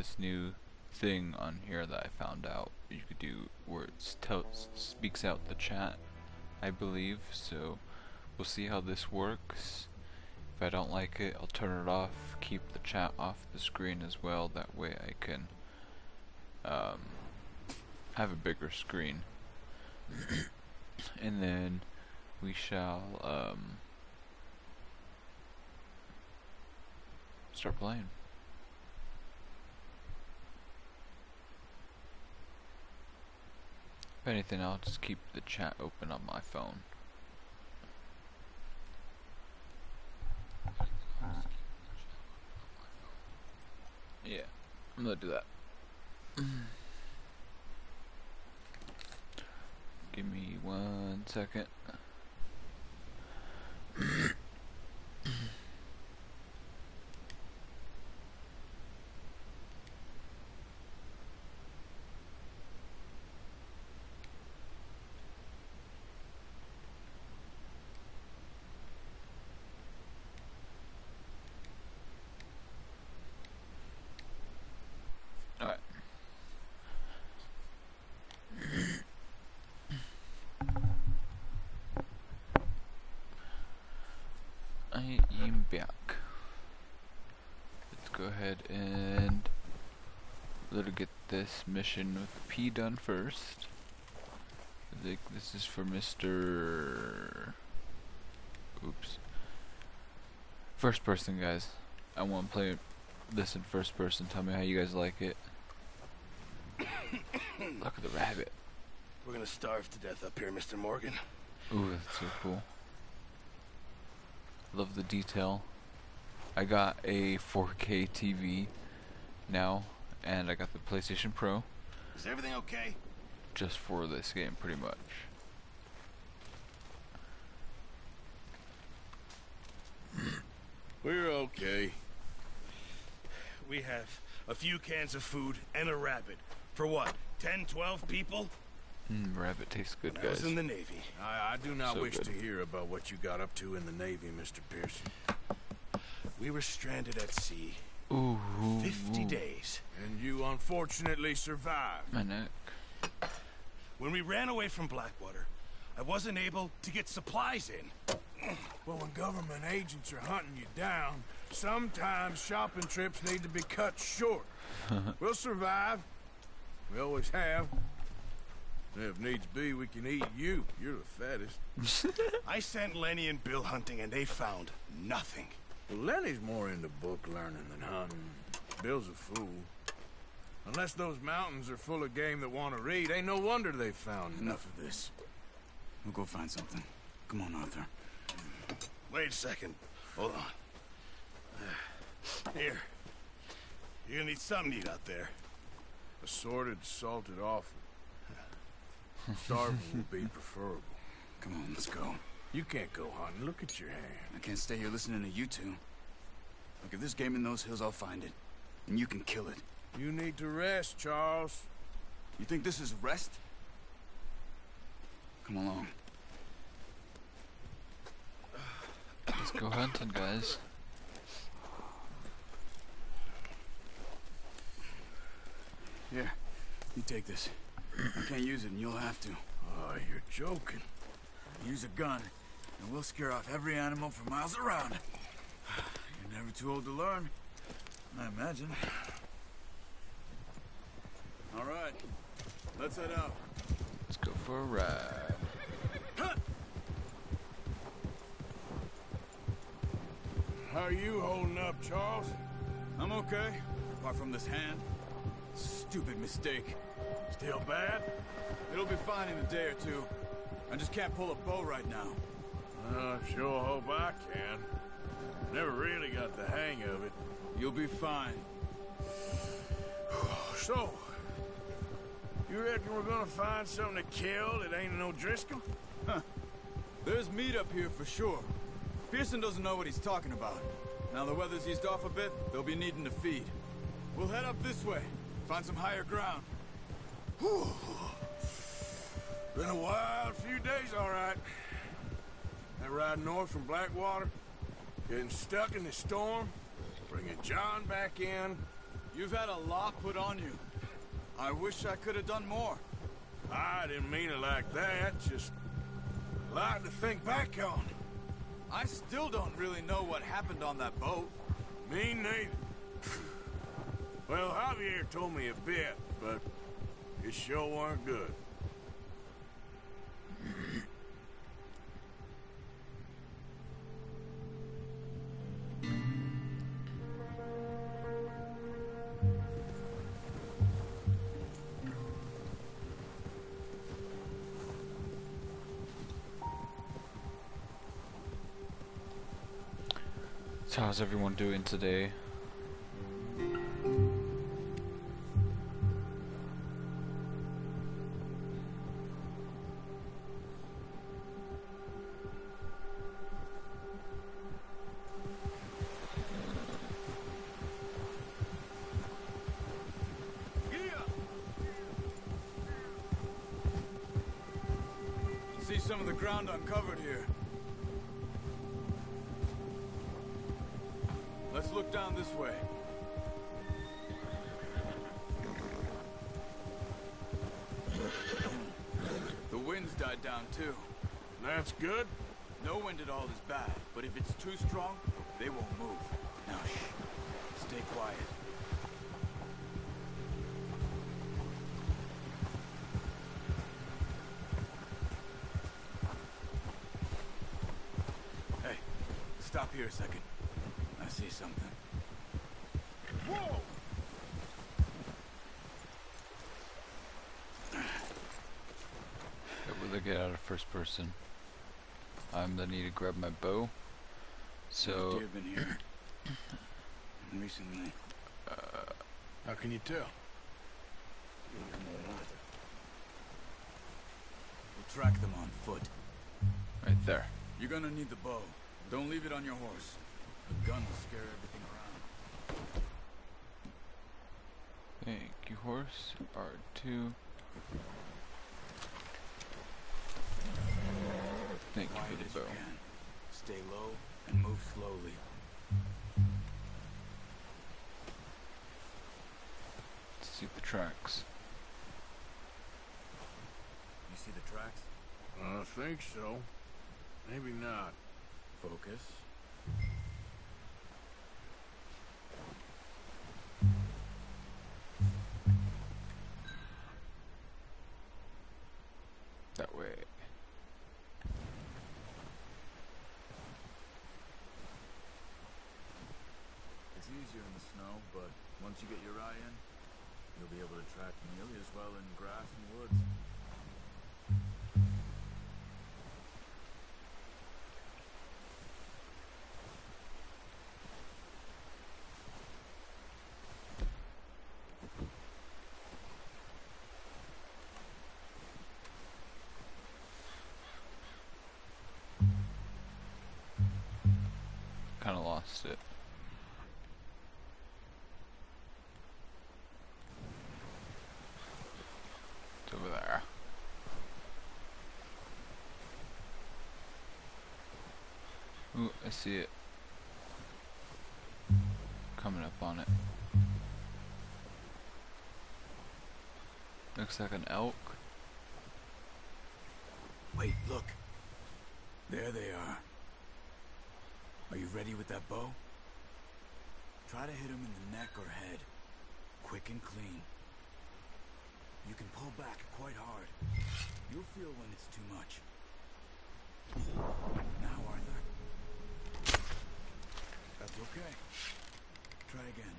this new thing on here that I found out you could do where it speaks out the chat, I believe. So we'll see how this works. If I don't like it, I'll turn it off, keep the chat off the screen as well. That way I can have a bigger screen. And then we shall start playing. If anything, I'll just keep the chat open on my phone. Yeah, I'm gonna do that. Give me 1 second. Alright. I am back. Let's go ahead and get this mission with P done first. I think this is for Mr. Oops. First person, guys. I want to play this in first person. Tell me how you guys like it. Look at the rabbit. We're gonna starve to death up here, Mr. Morgan. Ooh, that's so cool. Love the detail. I got a 4K TV now, and I got the PlayStation Pro. Is everything okay? Just for this game, pretty much. We're okay. We have a few cans of food and a rabbit. For what, 10, 12 people? Rabbit tastes good, When guys. I was in the Navy. I do not So wish good. to hear about what you got up to in the Navy, Mr. Pearson. We were stranded at sea. Ooh, 50 ooh. days. And you unfortunately survived. My neck. When we ran away from Blackwater, I wasn't able to get supplies in. Well, when government agents are hunting you down, sometimes shopping trips need to be cut short. We'll survive. We always have. If needs be, we can eat you. You're the fattest. I sent Lenny and Bill hunting and they found nothing. Well, Lenny's more into book learning than hunting. Bill's a fool. Unless those mountains are full of game that want to read, ain't no wonder they found Enough of this. We'll go find something. Come on, Arthur. Wait a second. Hold on. Here. You're gonna need something to eat out there. Assorted, salted offal. Starving would be preferable. Come on, let's go. You can't go hunting. Look at your hand. I can't stay here listening to you two. Look, if there's game in those hills, I'll find it. And you can kill it. You need to rest, Charles. You think this is rest? Come along. Let's go hunting, guys. Here, you take this. I can't use it, and you'll have to. Oh, you're joking. Use a gun, and we'll scare off every animal for miles around. You're never too old to learn, I imagine. All right, let's head out. Let's go for a ride. How are you holding up, Charles? I'm okay, apart from this hand. Stupid mistake. Still bad? It'll be fine in a day or two. I just can't pull a bow right now. I sure hope I can. Never really got the hang of it. You'll be fine. So, you reckon we're gonna find something to kill that ain't no Driscoll? Huh. There's meat up here for sure. Pearson doesn't know what he's talking about. Now the weather's eased off a bit, they'll be needing to feed. We'll head up this way, find some higher ground. Whew. Been a wild few days, all right. That ride north from Blackwater, getting stuck in the storm, bringing John back in, You've had a lot put on you. I wish I could have done more. I didn't mean it like that, just a lot to think back on. I still don't really know what happened on that boat. Me neither. Well, Javier told me a bit, but it sure weren't good. So how's everyone doing today? See some of the ground uncovered here. Let's look down this way. The wind's died down too. That's good. No wind at all is bad, but if it's too strong, they won't move. Now shh. Stay quiet. Hey, stop here a second. I see something. Whoa! Able to get out of first person. I'm gonna need to grab my bow. So Deer been here recently. How can you tell? We'll track them on foot. right there. You're gonna need the bow. Don't leave it on your horse. The gun will scare everything around. Thank you, horse. R2. Thank you Quiet for as the you bow. can. Stay low and move slowly. Let's see the tracks. You see the tracks? I think so. Maybe not. Focus. That way. It's easier in the snow, but once you get your eye in, you'll be able to track nearly as well in grass and woods. Kind of lost it. It's over there. Ooh, I see it. Coming up on it. Looks like an elk. Wait, look. There they are. Are you ready with that bow? Try to hit him in the neck or head. Quick and clean. You can pull back quite hard. You'll feel when it's too much. Now, Arthur. That's okay. Try again.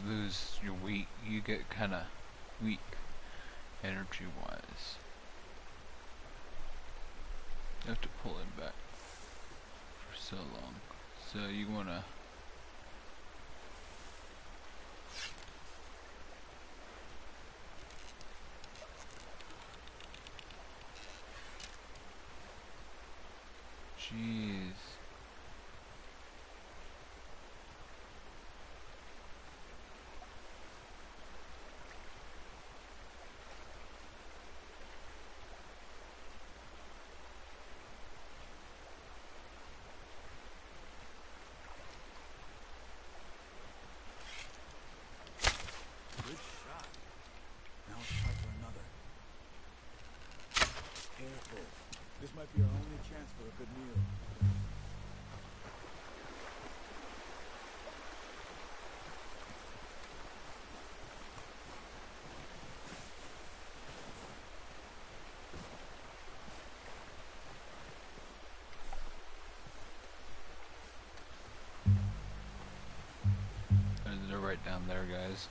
lose your weight, you get kind of weak energy wise. You have to pull him back for so long. So you want to jeez. Good shot. Now let's try for another. Careful. This might be our only chance for a good meal. They're right down there, guys.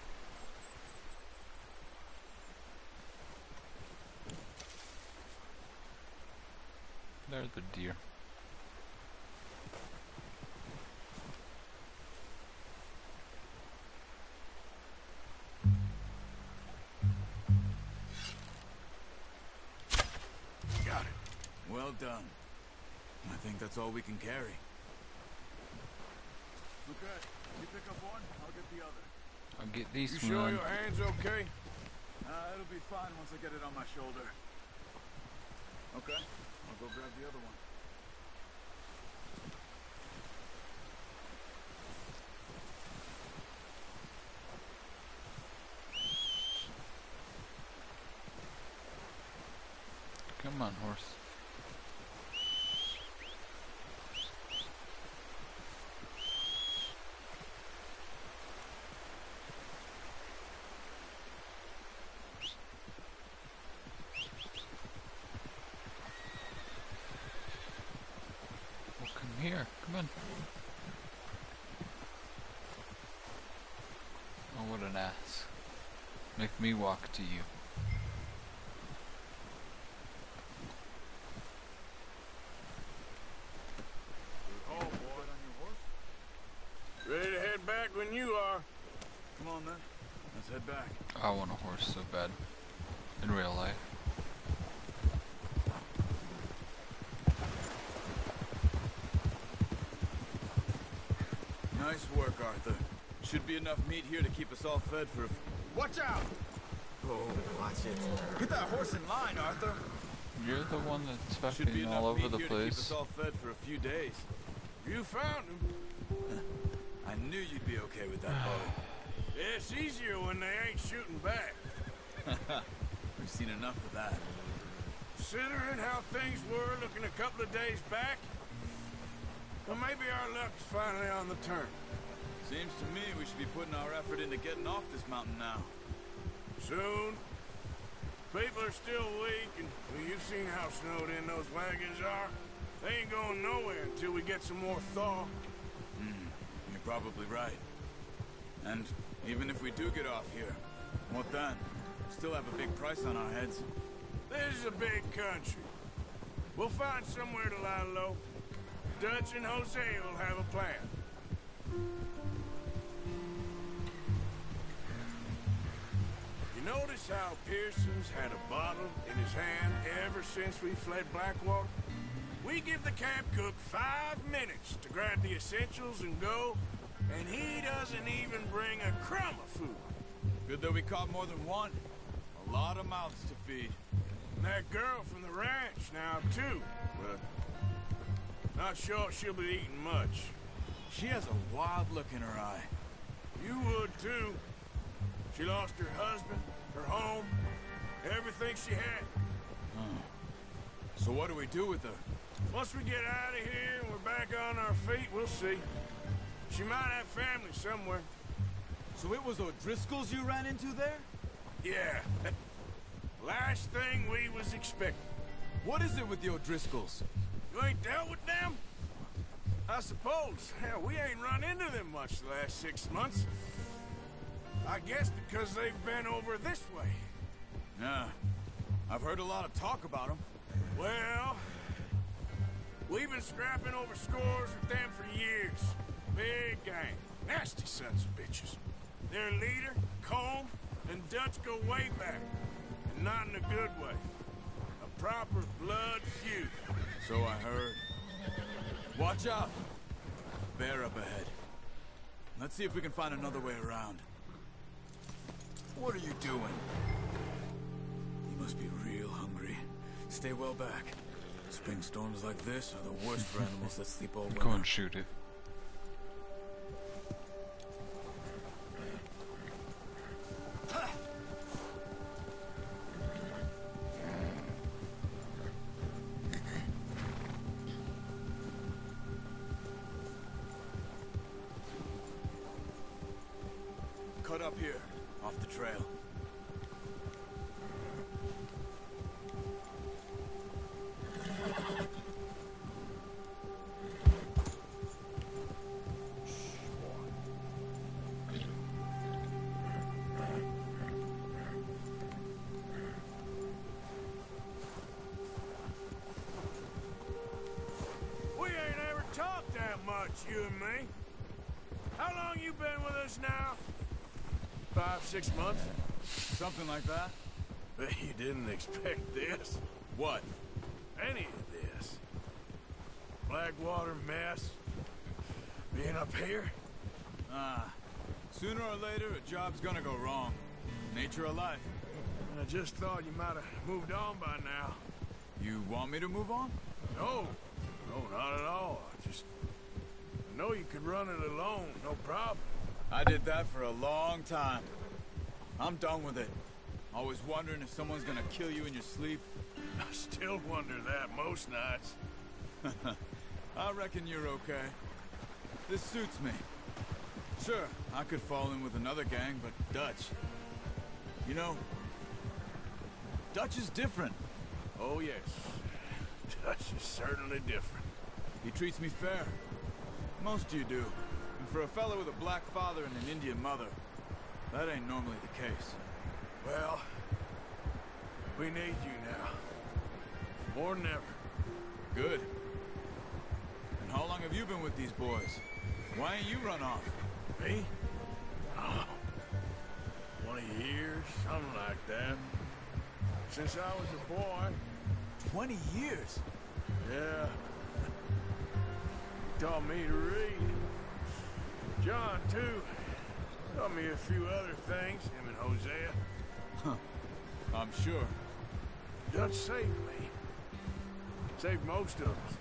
There's the deer. Got it. Well done. I think that's all we can carry. Okay, you pick up one, I'll get the other. I'll get these You sure one. your hand's okay? It'll be fine once I get it on my shoulder. Okay, I'll go grab the other one. Come on, horse. Well, come here. Come on. Oh, what an ass. Make me walk to you. Oh, boy. On your horse? Ready to head back when you are. Come on then, let's head back. I want a horse so bad. In real life. Nice work, Arthur. Should be enough meat here to keep us all fed for a Watch out! Oh, watch it. Get that horse in line, Arthur. You're the one that's Should be fucking enough all over meat the here to keep us place. all fed for a few days. You found him. I knew you'd be okay with that bow. It's easier when they ain't shooting back. We've seen enough of that. Considering how things were looking a couple of days back, well, maybe our luck's finally on the turn. Seems to me we should be putting our effort into getting off this mountain now. Soon. People are still weak, and well, you've seen how snowed in those wagons are. They ain't going nowhere until we get some more thaw. You're probably right. And even if we do get off here, what then? Still have a big price on our heads. This is a big country. We'll find somewhere to lie low. Dutch and Jose will have a plan. You notice how Pearson's had a bottle in his hand ever since we fled Blackwater? We give the camp cook 5 minutes to grab the essentials and go, and he doesn't even bring a crumb of food. Good that we caught more than one. A lot of mouths to feed. And that girl from the ranch now, too, but not sure she'll be eating much. She has a wild look in her eye. You would, too. She lost her husband, her home, everything she had. So what do we do with her? Once we get out of here and we're back on our feet, we'll see. She might have family somewhere. So it was O'Driscoll's you ran into there? Yeah. Last thing we was expecting. What is it with the O'Driscolls? You ain't dealt with them? I suppose. Hell, we ain't run into them much the last 6 months. I guess because they've been over this way. Yeah. I've heard a lot of talk about them. Well, we've been scrapping over scores with them for years. Big gang. Nasty sons of bitches. Their leader, Combe, and Dutch go way back. And not in a good way. A proper blood feud. So I heard. Watch out! Bear up ahead. Let's see if we can find another way around. What are you doing? You must be real hungry. Stay well back. Spring storms like this are the worst for animals that sleep all winter. Go and shoot it. Cut up here, off the trail. We ain't ever talked that much, you and me. How long you been with us now? 5, 6 months? Something like that? Bet you didn't expect this. What? Any of this. Blackwater mess. Being up here? Sooner or later, a job's gonna go wrong. Nature of life. I just thought you might have moved on by now. You want me to move on? No. No, not at all. I know you could run it alone, no problem. I did that for a long time. I'm done with it. Always wondering if someone's gonna kill you in your sleep. I still wonder that most nights. I reckon you're okay. This suits me. Sure, I could fall in with another gang, but Dutch... You know, Dutch is different. Oh, yes. Dutch is certainly different. He treats me fair. Most of you do. And for a fellow with a black father and an Indian mother, that ain't normally the case. Well, we need you now. More than ever. Good. And how long have you been with these boys? Why ain't you run off? Me? Oh, 20 years, something like that. Since I was a boy. 20 years? Yeah. Taught me to read. John, too. Taught me a few other things, him and Hosea. Huh. I'm sure. Dutch saved me. Saved most of us.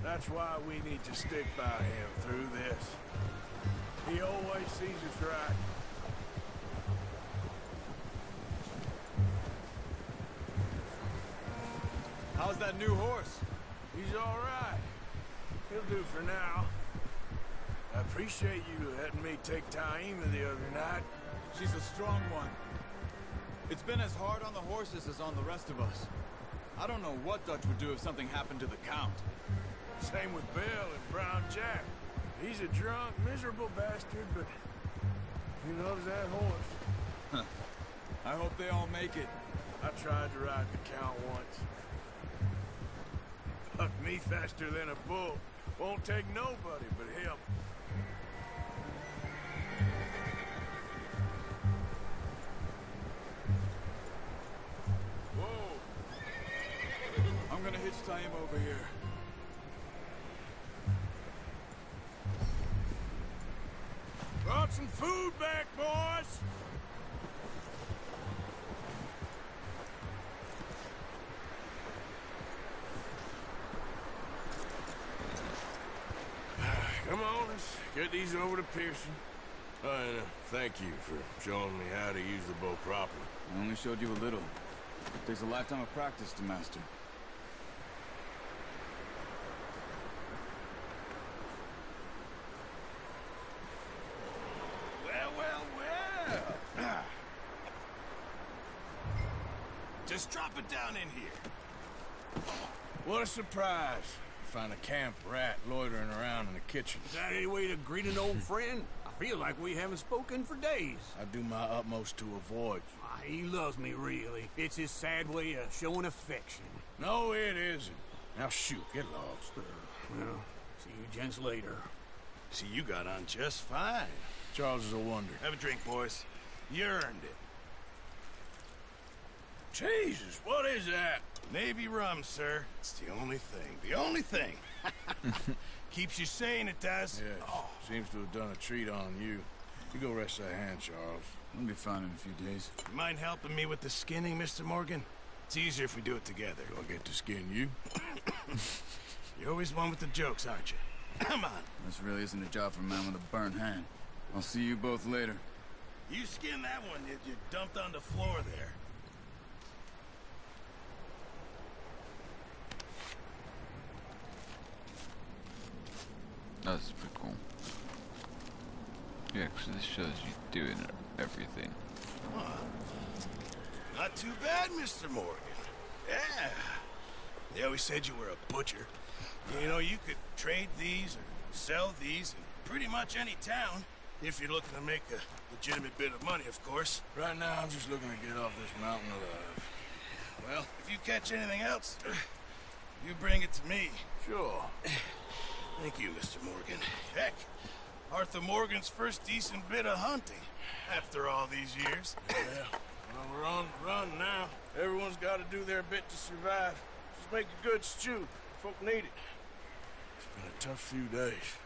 That's why we need to stick by him through this. He always sees us right. How's that new horse? He's all right. He'll do for now. I appreciate you letting me take Taima the other night. She's a strong one. It's been as hard on the horses as on the rest of us. I don't know what Dutch would do if something happened to the Count. Same with Bill and Brown Jack. He's a drunk, miserable bastard, but he loves that horse. Huh. I hope they all make it. I tried to ride the Count once. Bucked me faster than a bull. Won't take nobody but him. Whoa! I'm gonna hitch tie him over here. Brought some food back, boys! Come on, let's get these over to Pearson. And thank you for showing me how to use the bow properly. I only showed you a little. It takes a lifetime of practice to master. Well. Just drop it down in here. What a surprise. Find a camp rat loitering around in the kitchen. Is that any way to greet an old friend? I Feel like we haven't spoken for days. I do my utmost to avoid you. He loves me, really. It's his sad way of showing affection. No, it isn't. Now shoot, get lost. Well, see you gents later. See, you got on just fine. Charles is a wonder. Have a drink, boys. You earned it. Jesus, what is that? Navy rum, sir. It's the only thing. The only thing. Keeps you sane, it does. Yeah, seems to have done a treat on you. You go rest that hand, Charles. We'll be fine in a few days. You mind helping me with the skinning, Mr. Morgan? It's easier if we do it together. Do I get to skin you? You're always one with the jokes, aren't you? Come on. This really isn't a job for a man with a burnt hand. I'll see you both later. You skin that one you dumped on the floor there. That's pretty cool. Yeah, because this shows you doing everything. Not too bad, Mr. Morgan. Yeah. They always said you were a butcher. You know, you could trade these or sell these in pretty much any town, if you're looking to make a legitimate bit of money, of course. Right now, I'm just looking to get off this mountain alive. Well, if you catch anything else, you bring it to me. Sure. Thank you, Mr. Morgan. Heck, Arthur Morgan's first decent bit of hunting, after all these years. Yeah, well, we're on the run now. Everyone's got to do their bit to survive. Just make a good stew. Folk need it. It's been a tough few days.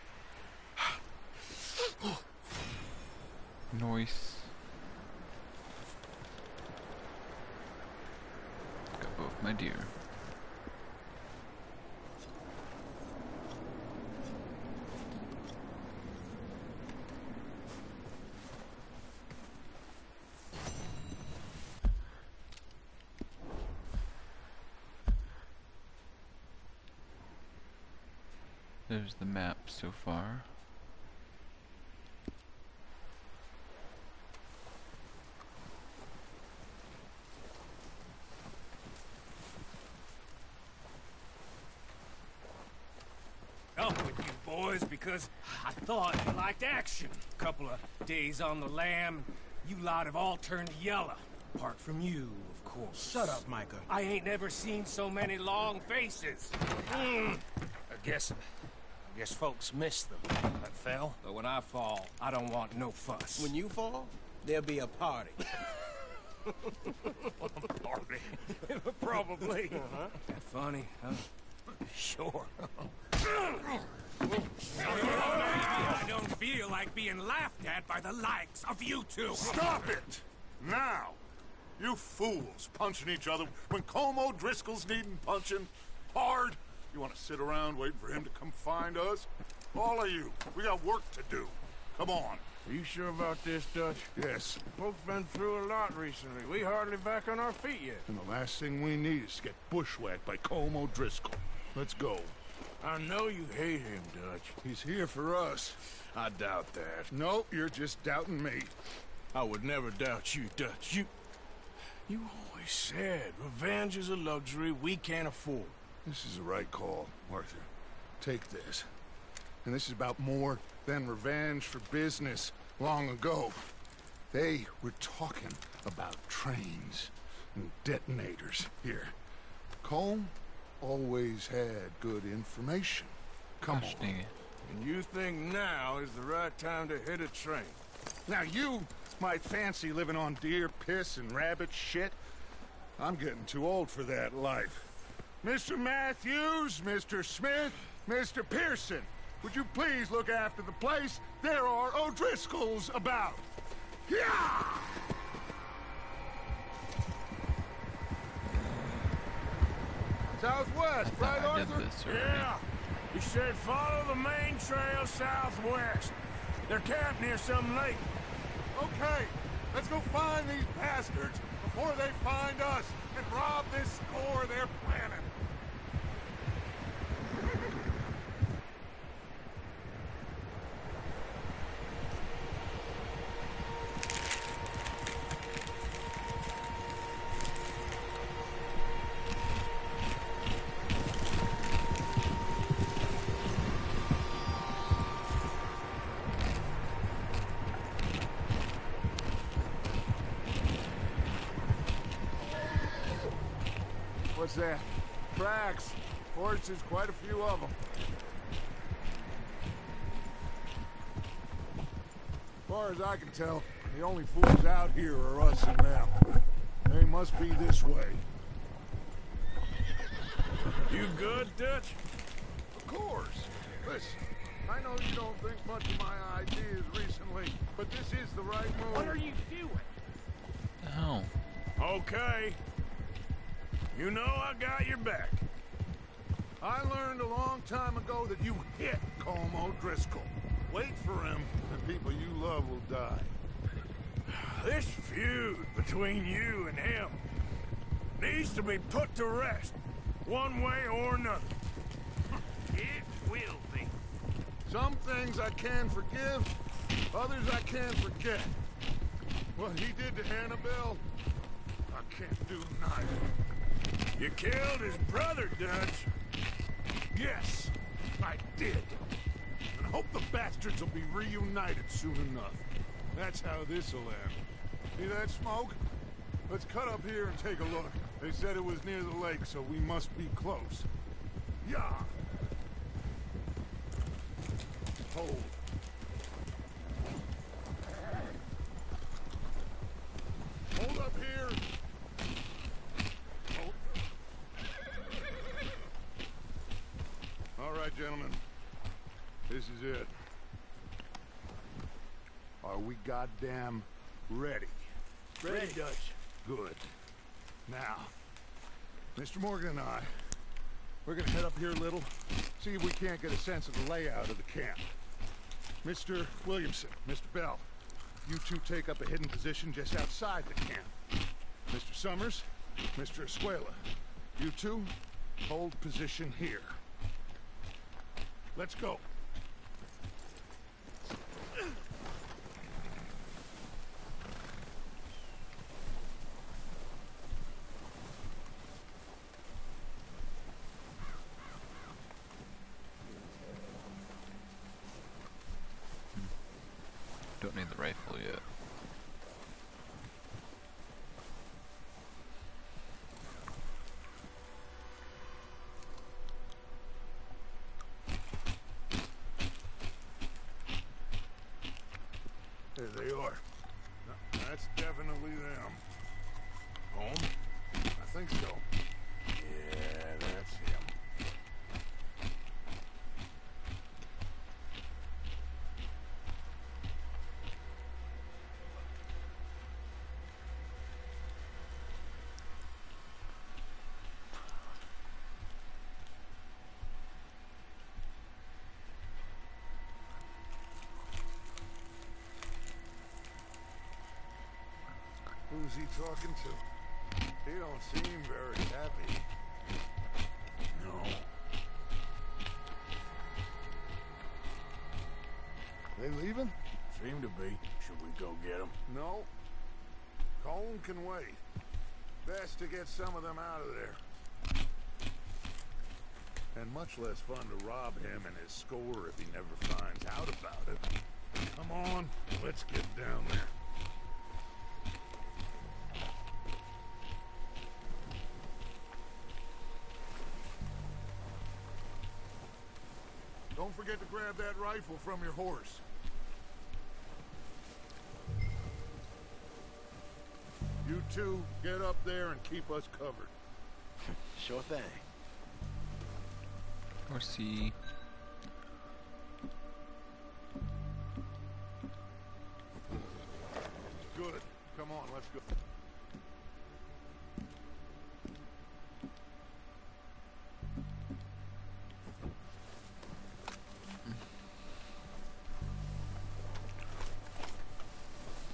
Nice. Got both my deer. There's the map so far. Up with you boys because I thought you liked action. Couple of days on the lam, you lot have all turned yellow. Apart from you, of course. Shut up, Micah. I ain't never seen so many long faces. I guess folks miss them. I fell, but when I fall, I don't want no fuss. When you fall, there'll be a party. Party? Probably. That funny, huh? Sure. I don't feel like being laughed at by the likes of you two. Stop it! Now! You fools punching each other when Colm O'Driscoll's needing punching hard. You want to sit around waiting for him to come find us? All of you, we got work to do. Come on. Are you sure about this, Dutch? Yes. Folks been through a lot recently. We hardly back on our feet yet. And the last thing we need is to get bushwhacked by Colm O'Driscoll. Let's go. I know you hate him, Dutch. He's here for us. I doubt that. No, you're just doubting me. I would never doubt you, Dutch. You always said revenge is a luxury we can't afford. This is the right call, Arthur. Take this. And this is about more than revenge for business long ago. They were talking about trains and detonators here. Colm always had good information. Come Gosh, on. dang it. And you think now is the right time to hit a train? Now you might fancy living on deer piss and rabbit shit. I'm getting too old for that life. Mr. Matthews, Mr. Smith, Mr. Pearson, would you please look after the place? There are O'Driscolls about. Yeah! Southwest, I right, thought I did Arthur? this already. Yeah. He said follow the main trail southwest. They're camped near some lake. Okay, let's go find these bastards before they find us and rob this store they're planning. What's that? Tracks. Horses, quite a few of them. As far as I can tell, the only fools out here are us and them. They must be this way. You good, Dutch? Of course. Listen, I know you don't think much of my ideas recently, but this is the right move. What are you doing? Oh. Okay. You know I got your back. I learned a long time ago that you hit Colm O'Driscoll. Wait for him, and people you love will die. This feud between you and him needs to be put to rest, one way or another. It will be. Some things I can forgive, others I can't forget. What he did to Annabelle, I can't do neither. You killed his brother, Dutch. Yes, I did. And I hope the bastards will be reunited soon enough. That's how this'll end. See that smoke? Let's cut up here and take a look. They said it was near the lake, so we must be close. Yeah. Hold. Hold up here. Hold. All right, gentlemen. This is it. Are we goddamn ready? Ready, Dutch. Good. Now, Mr. Morgan and I, we're gonna head up here a little, see if we can't get a sense of the layout of the camp. Mr. Williamson, Mr. Bell, you two take up a hidden position just outside the camp. Mr. Summers, Mr. Escuela, you two hold position here. Let's go. Don't need the rifle yet. There they are. That's definitely them. Home? I think so. Yeah, that's him. Who's he talking to? He don't seem very happy. No. They leaving? Seem to be. Should we go get him? No. Colm can wait. Best to get some of them out of there. And much less fun to rob him and his score if he never finds out about it. Come on, let's get down there. Don't forget to grab that rifle from your horse. You two, get up there and keep us covered. Sure thing. Horsey. Good. Come on, let's go.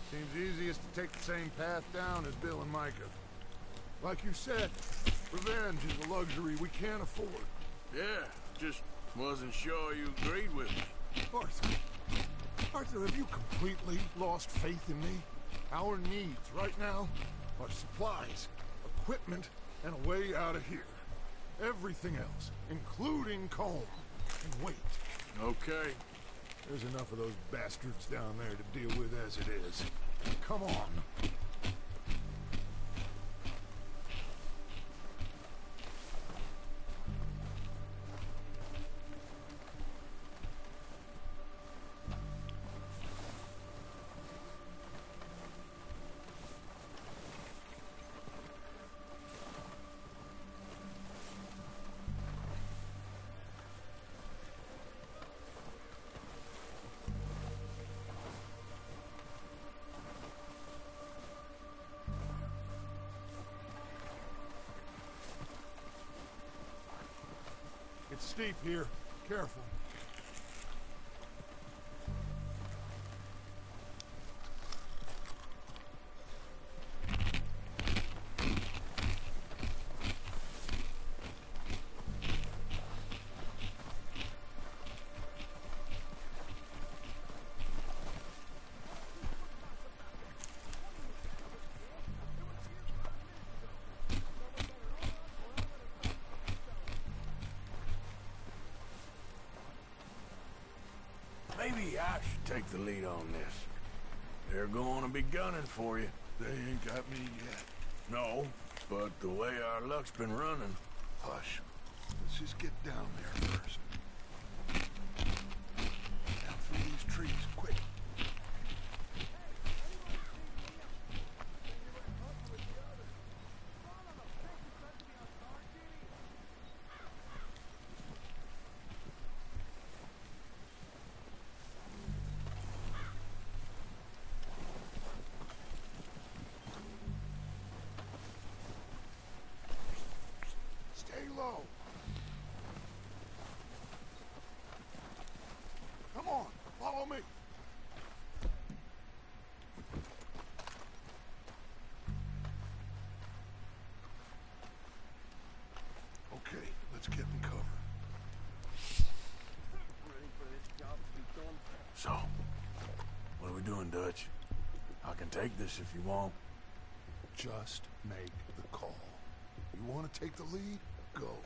Seems easiest to take the same path down as Bill and Micah. Like you said, revenge is a luxury we can't afford. Yeah, just wasn't sure you agreed with me. Arthur. Arthur, have you completely lost faith in me? Our needs right now are supplies, equipment, and a way out of here. Everything else, including Colm, can wait. Okay. There's enough of those bastards down there to deal with as it is. Come on. It's steep here. Careful. Maybe I should take the lead on this. They're going to be gunning for you. They ain't got me yet. No, but the way our luck's been running. Hush. Let's just get down there first. Down through these trees, quick. Stay low. Come on, follow me. Okay, let's get in cover. So, what are we doing, Dutch? I can take this if you want. Just make the call. You want to take the lead? Go.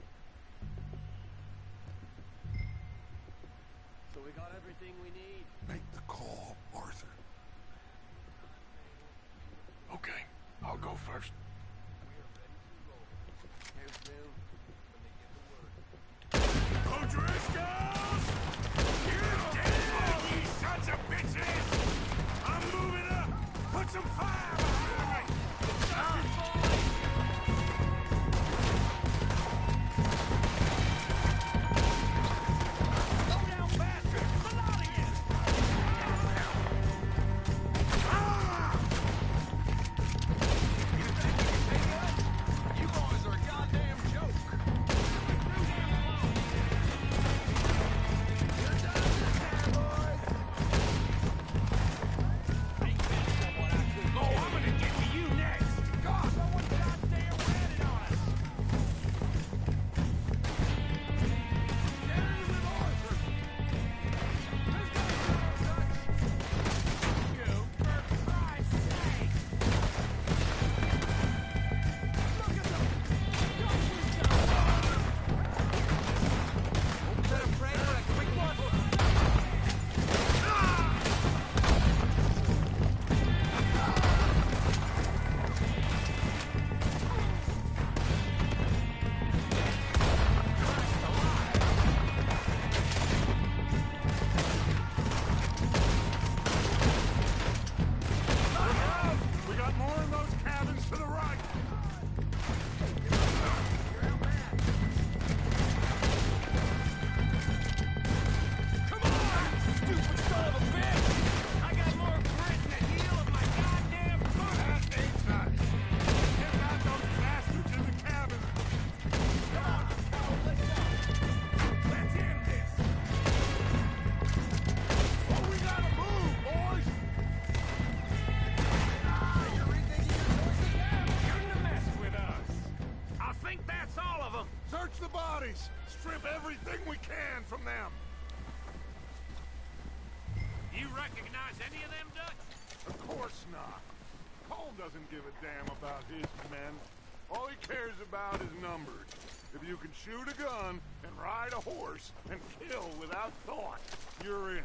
So we got everything we need. Make the call, Arthur. Okay, I'll go first. O'Driscolls! You're dead, you sons of bitches! I'm moving up! Put some fire behind me! Strip everything we can from them. You recognize any of them, Dutch? Of course not. Cole doesn't give a damn about his men. All he cares about is numbers. If you can shoot a gun and ride a horse and kill without thought, you're in.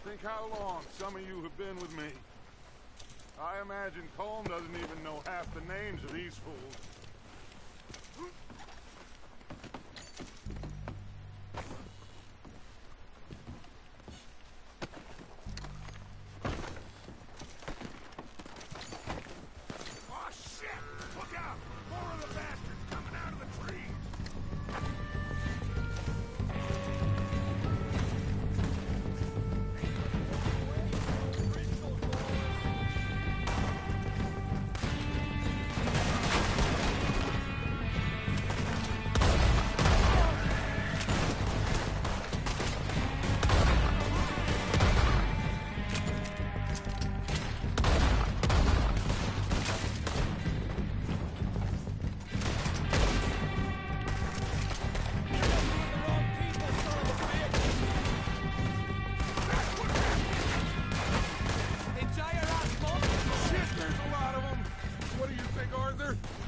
Think how long some of you have been with me. I imagine Colm doesn't even know half the names of these fools.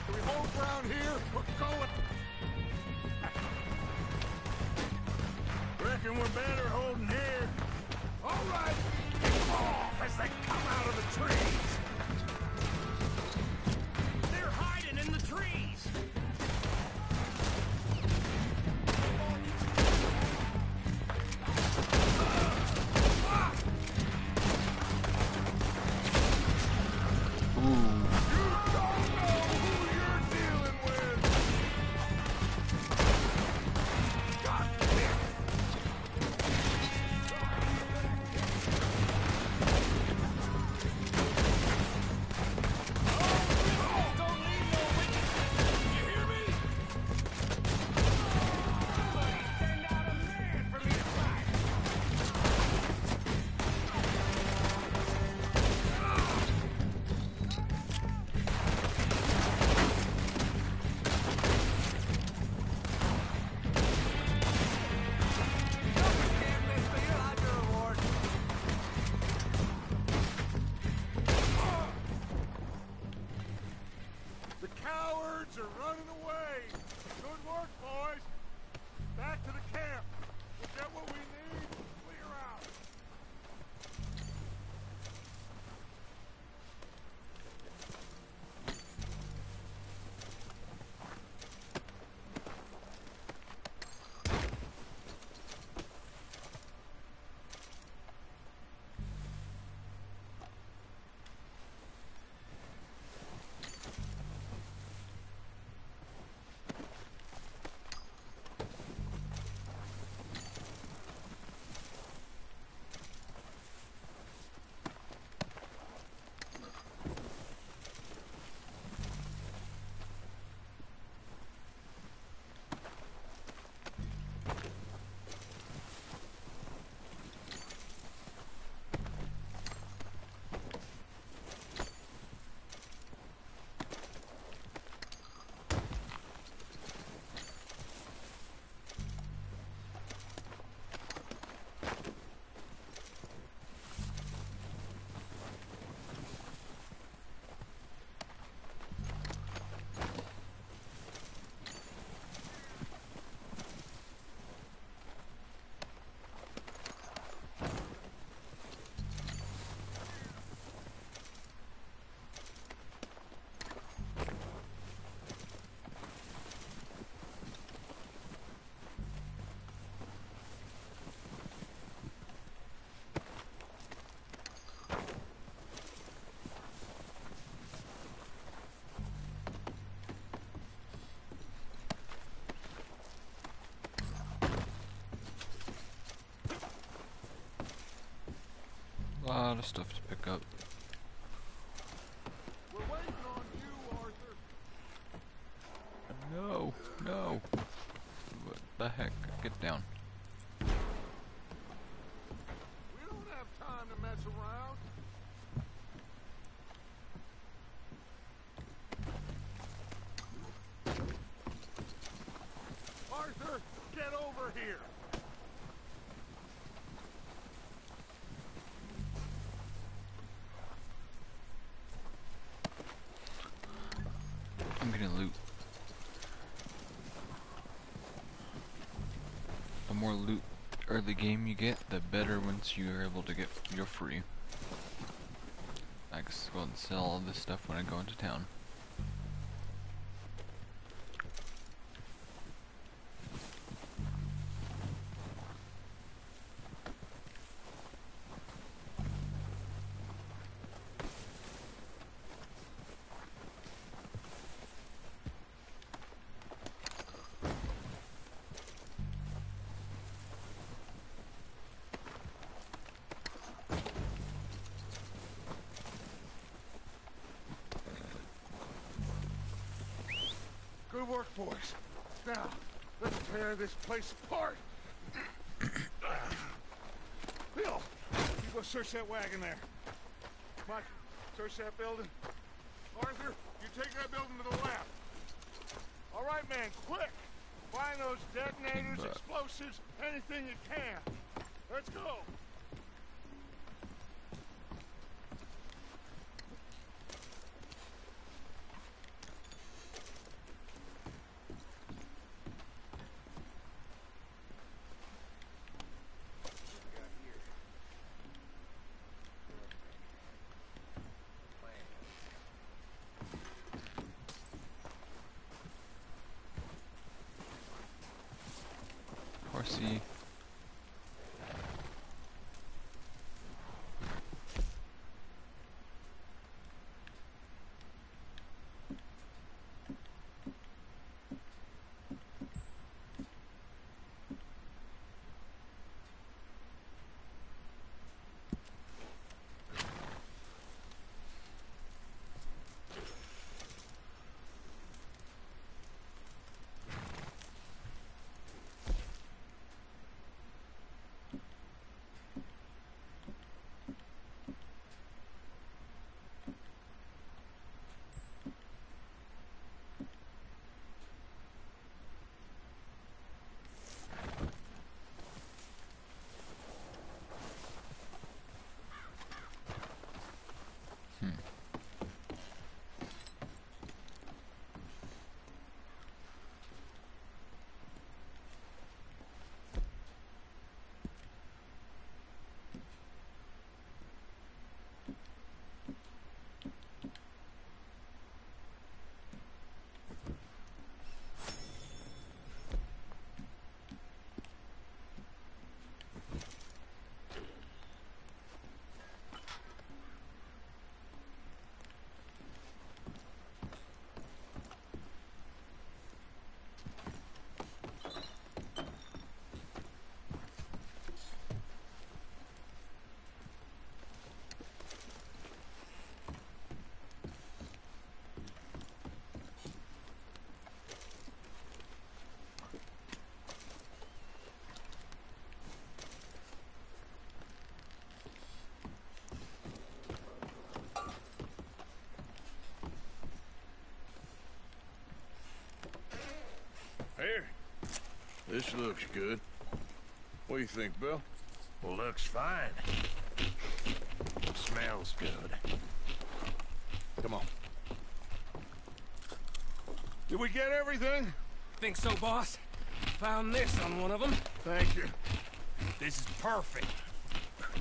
Do we hold ground here? We're going. Reckon we're better holding here. All right, kick off as they come out of the trees. They're hiding in the trees. Are running away. Good work, boys. Back to the camp. We'll get what we need. Clear out. A lot of stuff to pick up. We're waiting on you, Arthur. No, no. What the heck? Get down. We don't have time to mess around. Arthur, get over here. I'm gonna loot. The more loot early game you get, the better once you're able to get you're free. I can go and sell all this stuff when I go into town. Good work, boys. Now, let's tear this place apart. Bill, you go search that wagon there. Mike, search that building. Arthur, you take that building to the left. All right, man, quick. Find those detonators, explosives, anything you can. Let's go. see. Here. This looks good. What do you think, Bill? Well, looks fine. Smells good. Come on. Did we get everything? Think so, boss? Found this on one of them. Thank you. This is perfect.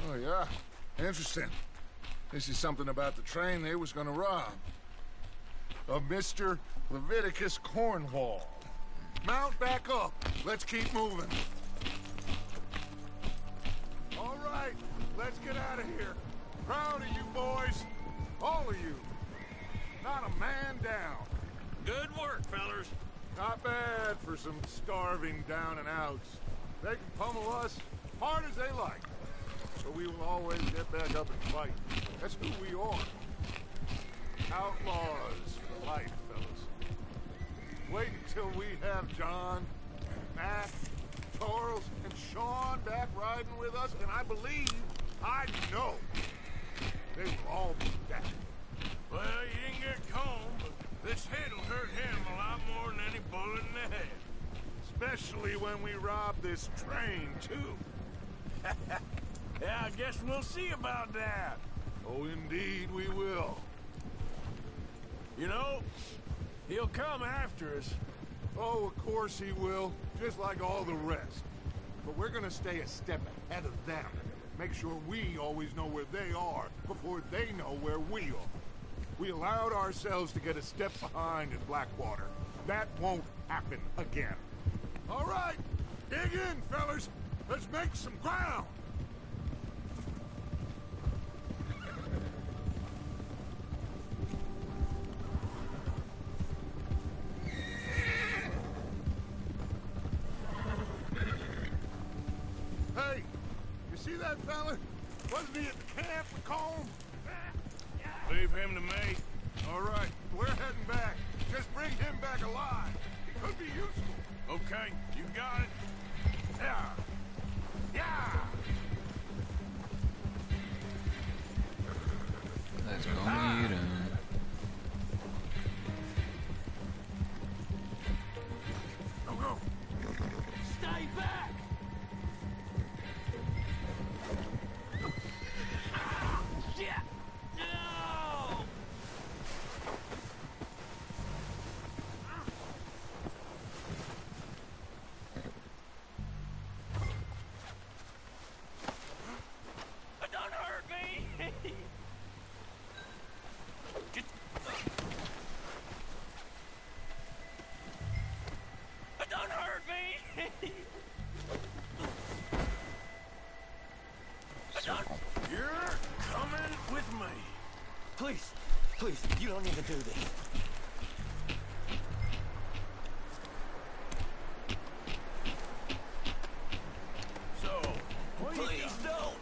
Oh, yeah? Interesting. This is something about the train they was gonna rob. Of Mr. Leviticus Cornwall. Mount back up. Let's keep moving. All right, let's get out of here. Proud of you boys. All of you. Not a man down. Good work, fellers. Not bad for some starving down and outs. They can pummel us hard as they like. But we will always get back up and fight. That's who we are. Outlaws for life, fellas. Wait until we have John, Matt, Charles, and Sean back riding with us, and I believe, I know, they will all be dead. Well, you didn't get Combe, but this hit'll hurt him a lot more than any bullet in the head. Especially when we rob this train, too. Yeah, I guess we'll see about that. Oh, indeed we will. You know, he'll come after us. Oh, of course he will, just like all the rest. But we're gonna stay a step ahead of them. Make sure we always know where they are before they know where we are. We allowed ourselves to get a step behind in Blackwater. That won't happen again. All right, dig in, fellas. Let's make some ground. Hey, you see that fella? Wasn't he at the camp with Combe? Leave him to me. All right, we're heading back. Just bring him back alive. He could be useful. Okay, you got it. Yeah. Yeah. Let's go meet him. Go, go. Stay back! Shit! No! Don't hurt me! You don't need to do this. So, what do you Please got? don't.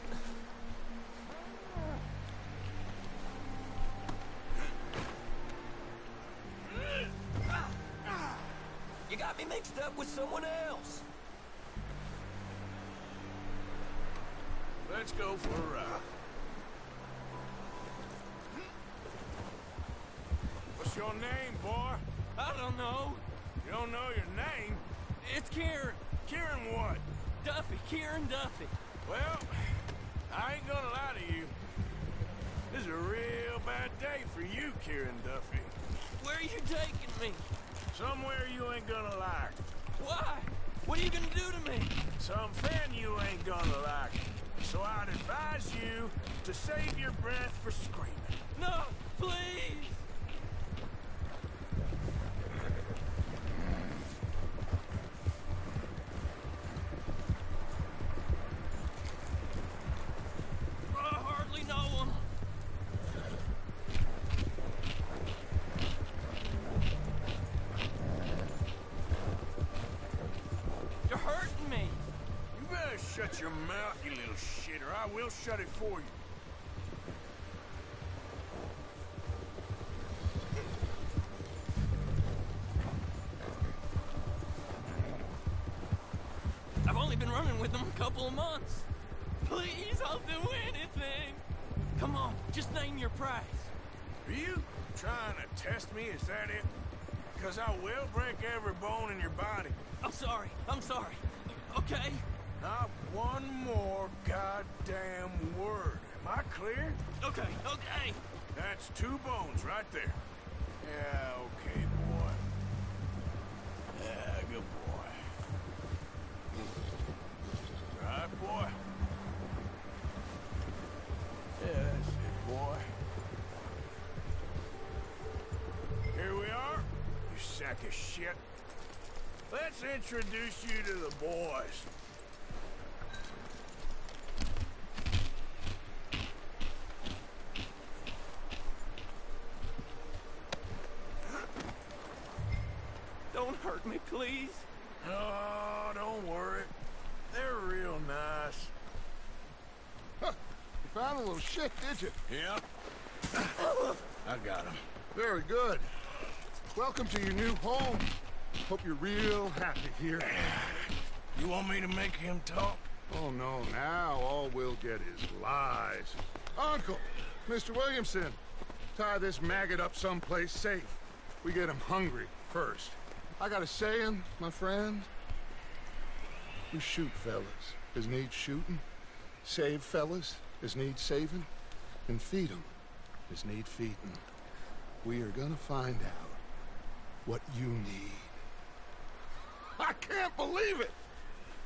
You got me mixed up with someone else. Let's go for a ride. What's your name, boy? I don't know. You don't know your name? It's Kieran. Kieran what? Duffy. Kieran Duffy. Well, I ain't gonna lie to you. This is a real bad day for you, Kieran Duffy. Where are you taking me? Somewhere you ain't gonna like. Why? What are you gonna do to me? Something you ain't gonna like. So I'd advise you to save your breath for screaming. No, please. I hardly know him. You're hurting me. You better shut your mouth, you little shit, or I will shut it for you. I've only been running with them a couple of months. Please, I'll do anything. Come on, just name your price. Are you trying to test me? Is that it? Because I will break every bone in your body. I'm sorry. Okay? Not one more goddamn word. Am I clear? Okay. That's 2 bones right there. Yeah, okay, boy. Yeah, good boy. Right, boy? Yeah, that's it, boy. Here we are, you sack of shit. Let's introduce you to the boys. Don't hurt me, please. Oh, don't worry. They're real nice. Huh. You found a little shit, did you? Yep. I got him. Very good. Welcome to your new home. Hope you're real happy here. You want me to make him talk? Oh, no, now all we'll get is lies. Uncle, Mr. Williamson, tie this maggot up someplace safe. We get him hungry first. I got a saying, my friend. We shoot fellas as need shooting, save fellas as need saving, and feed 'em as need feeding. We are gonna find out what you need. I can't believe it!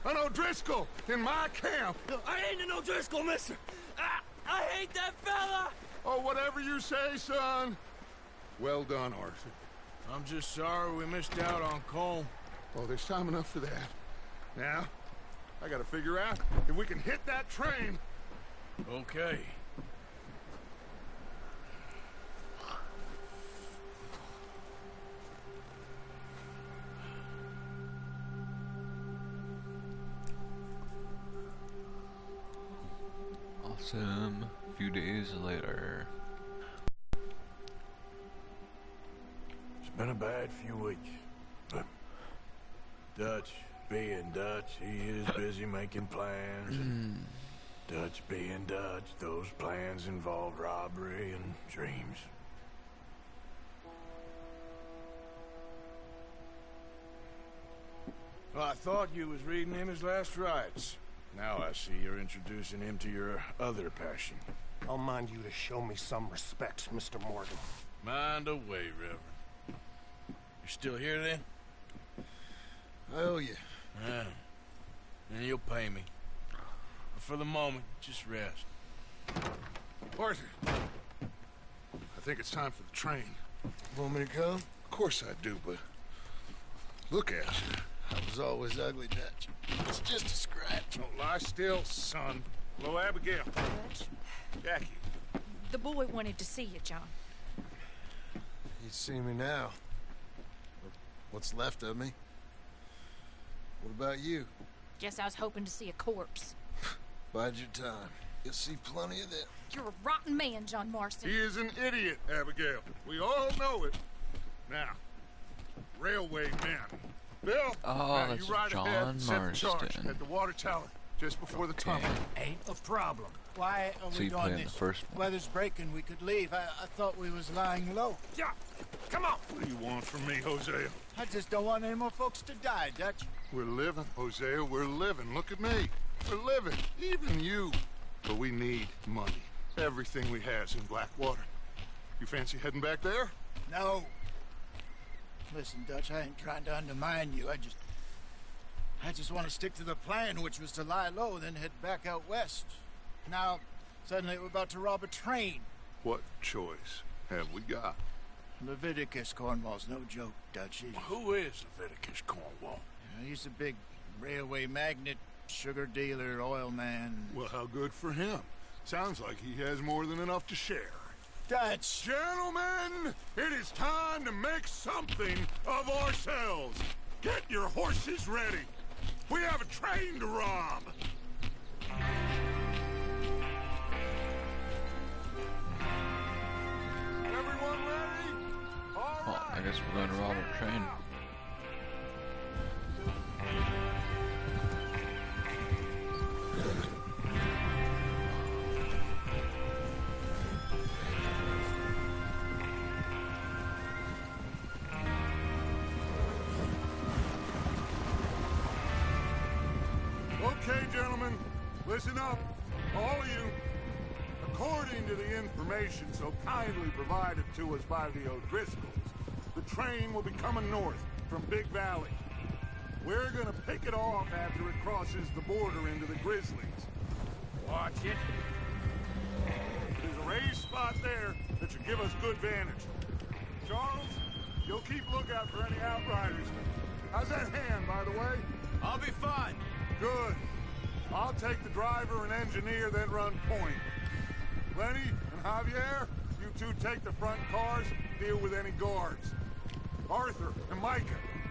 An O'Driscoll in my camp! I ain't an O'Driscoll, mister. I hate that fella. Oh, whatever you say, son. Well done, Arthur. I'm just sorry we missed out on Colm. Oh, there's time enough for that. Now, I gotta figure out if we can hit that train. Okay. Awesome. A few days later. It's been a bad few weeks. But Dutch being Dutch, he is busy making plans. And Dutch being Dutch, those plans involve robbery and dreams. Well, I thought you was reading him his last rites. Now I see you're introducing him to your other passion. I'll mind you to show me some respect, Mr. Morgan. Mind away, Reverend. You're still here, then? I owe you. Yeah. Then you'll pay me. But for the moment, just rest. Arthur, I think it's time for the train. Want me to come? Of course I do, but look at you. I was always ugly, Dutch. It's just a scratch. Don't lie still, son. Hello, Abigail. Jackie. The boy wanted to see you, John. You see me now. Or what's left of me. What about you? Guess I was hoping to see a corpse. Bide your time. You'll see plenty of them. You're a rotten man, John Marston. He is an idiot, Abigail. We all know it. Now, railway men. Bill, Oh, now that's you ride John ahead, set the charge Marston. at the water tower, just before the tunnel. Ain't a problem. Why are So we you doing playing the this? first one. Weather's breaking. We could leave. I thought we was lying low. Yeah, come on. What do you want from me, Hosea? I just don't want any more folks to die, Dutch. We're living, Hosea, we're living. Look at me. We're living, even you. But we need money. Everything we has in Blackwater. You fancy heading back there? No. Listen, Dutch, I ain't trying to undermine you. I just want to stick to the plan, which was to lie low, then head back out west. Now, suddenly we're about to rob a train. What choice have we got? Leviticus Cornwall's no joke, Dutch. Who is Leviticus Cornwall? He's a big railway magnate, sugar dealer, oil man. Well, how good for him. Sounds like he has more than enough to share. Dutch! Gentlemen, it is time to make something of ourselves. Get your horses ready. We have a train to rob. Everyone ready? All Well, right. I guess we're going to rob a train. Okay, gentlemen, listen up, all of you. According to the information so kindly provided to us by the O'Driscolls, the train will be coming north from Big Valley. We're gonna pick it off after it crosses the border into the Grizzlies. Watch it. There's a raised spot there that should give us good vantage. Charles, you'll keep lookout for any outriders. How's that hand, by the way? I'll be fine. Good. I'll take the driver and engineer, then run point. Lenny and Javier, you two take the front cars, deal with any guards. Arthur and Micah,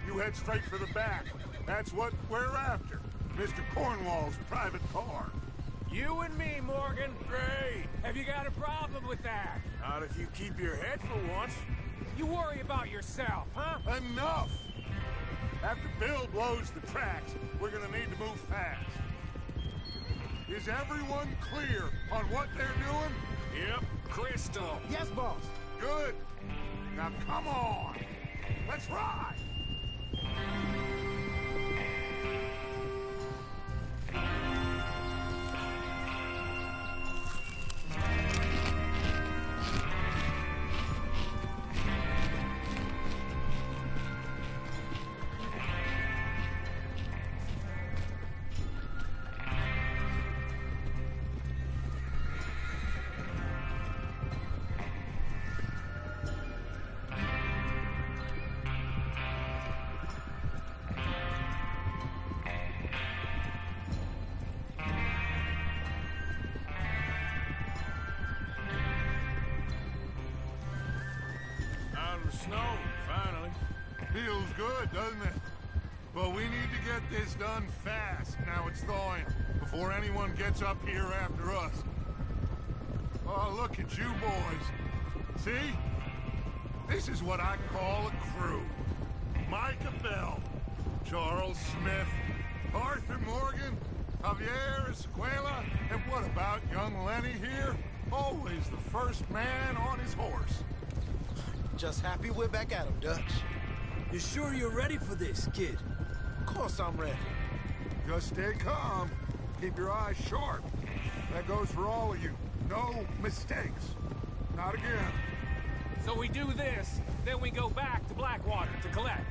you head straight for the back. That's what we're after. Mr. Cornwall's private car. You and me, Morgan. Great. Have you got a problem with that? Not if you keep your head for once. You worry about yourself, huh? Enough! After Bill blows the tracks, we're gonna need to move fast. Is everyone clear on what they're doing? Yep. Crystal. Yes, boss. Good. Now come on. Let's ride. Out of the snow, finally. Feels good, doesn't it? But we need to get this done fast, now it's thawing, before anyone gets up here after us. Oh, look at you boys. See? This is what I call a crew. Micah Bell, Charles Smith, Arthur Morgan, Javier Escuela, and what about young Lenny here? Always the first man on his horse. Just happy we're back at him, Dutch. You sure you're ready for this, kid? Of course I'm ready. Just stay calm. Keep your eyes sharp. That goes for all of you. No mistakes. Not again. So we do this, then we go back to Blackwater to collect.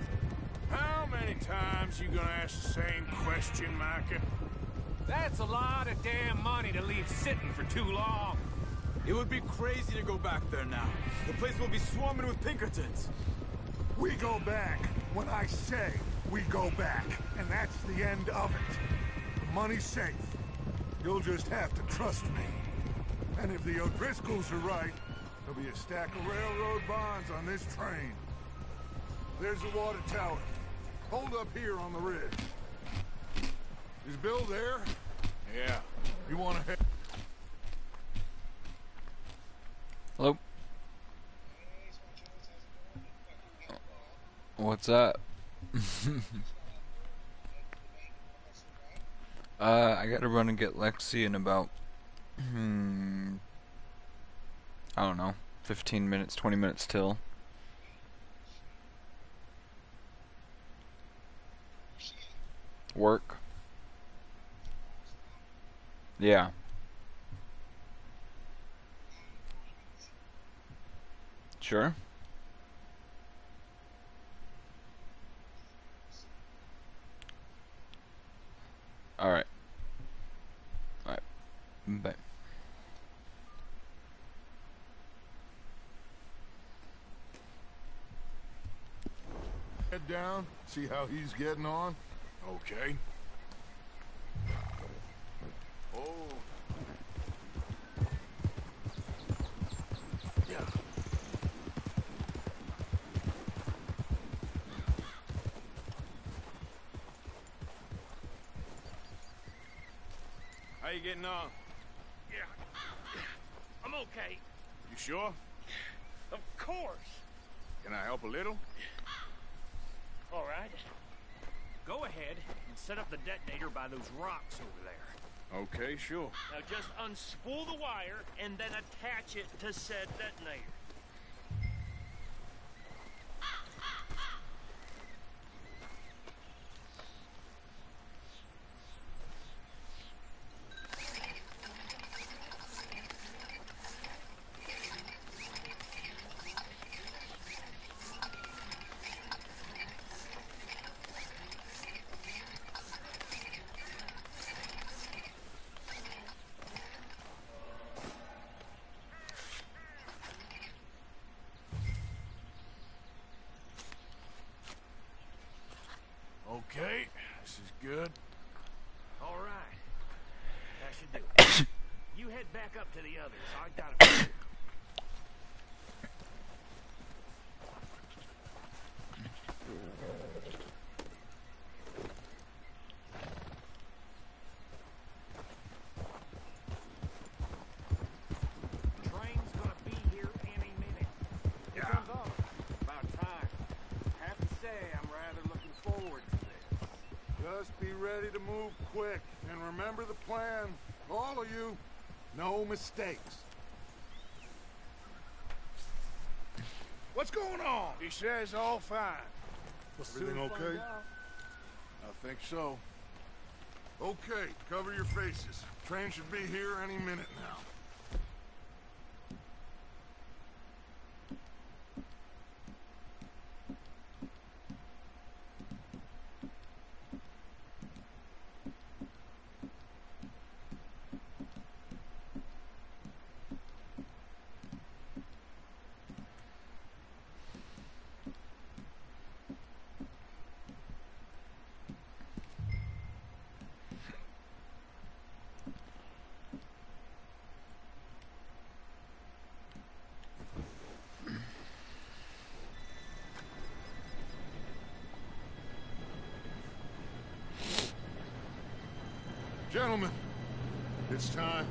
How many times you gonna ask the same question, Micah? That's a lot of damn money to leave sitting for too long. It would be crazy to go back there now. The place will be swarming with Pinkertons. We go back when I say we go back, and that's the end of it. The money's safe. You'll just have to trust me. And if the O'Driscolls are right, There'll be a stack of railroad bonds on this train. There's the water tower. Hold up here on the ridge. Is Bill there? Yeah. You want to head? Hello? What's that? I gotta run and get Lexi in about, I don't know, 15 minutes, 20 minutes till. Work. Yeah. Sure. Alright. Alright. Bye. Head down, see how he's getting on. Okay. Oh. Yeah. How you getting on? Yeah. I'm okay. You sure? Of course. Can I help a little? All right. Go ahead and set up the detonator by those rocks over there. Okay, sure. Now just unspool the wire and then attach it to said detonator. Okay, this is good. All right. That should do it. You head back up to the others. I got it. Train's gonna be here any minute. Yeah. Comes on. About time. Have to say, I'm rather looking forward to this. Just be ready to move quick, and remember the plan. All of you, no mistakes. What's going on? He says all fine. Everything okay? I think so. Okay, cover your faces. Train should be here any minute now. Gentlemen, it's time.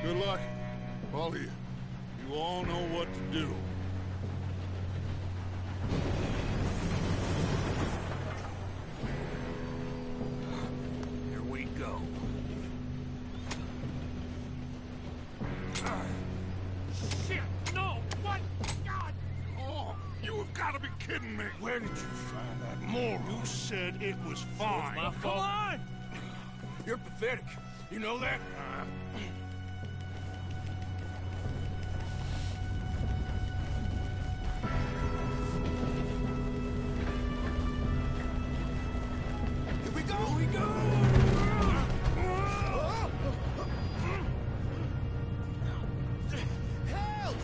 Good luck, all of you. You all know what to do. Here we go. Shit! No! What? God! Oh, you have got to be kidding me. Where did you find that moron? You said it was fine. my fault. Come on! You're pathetic. You know that? Here we go! Here we go! Help!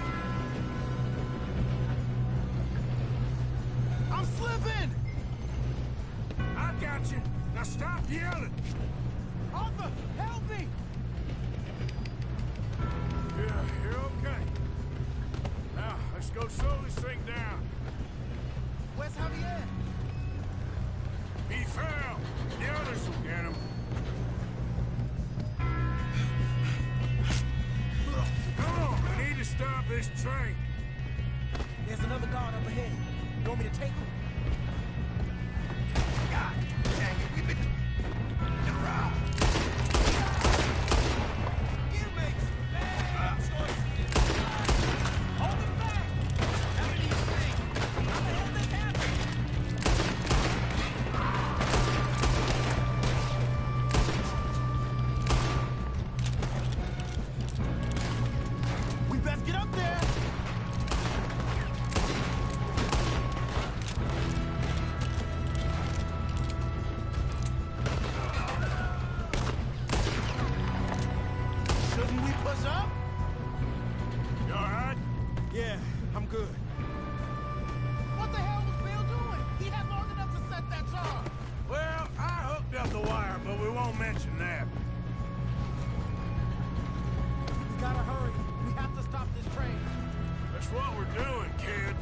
I'm slipping! I got you. Now stop yelling. Arthur, help me! go slow this thing down. Where's Javier? He fell. The others will get him. Come on, we need to stop this train. There's another guard up ahead. You want me to take him? God dang it, we've been... robbed. You make some bad choices. Hold him back! How many you think? How the hell this happened? We best get up there! Shouldn't we push up? You alright? Yeah, I'm good. What the hell was Bill doing? He had long enough to set that charge. Well, I hooked up the wire, but we won't mention that. We gotta hurry. We have to stop this train. That's what we're doing, kid.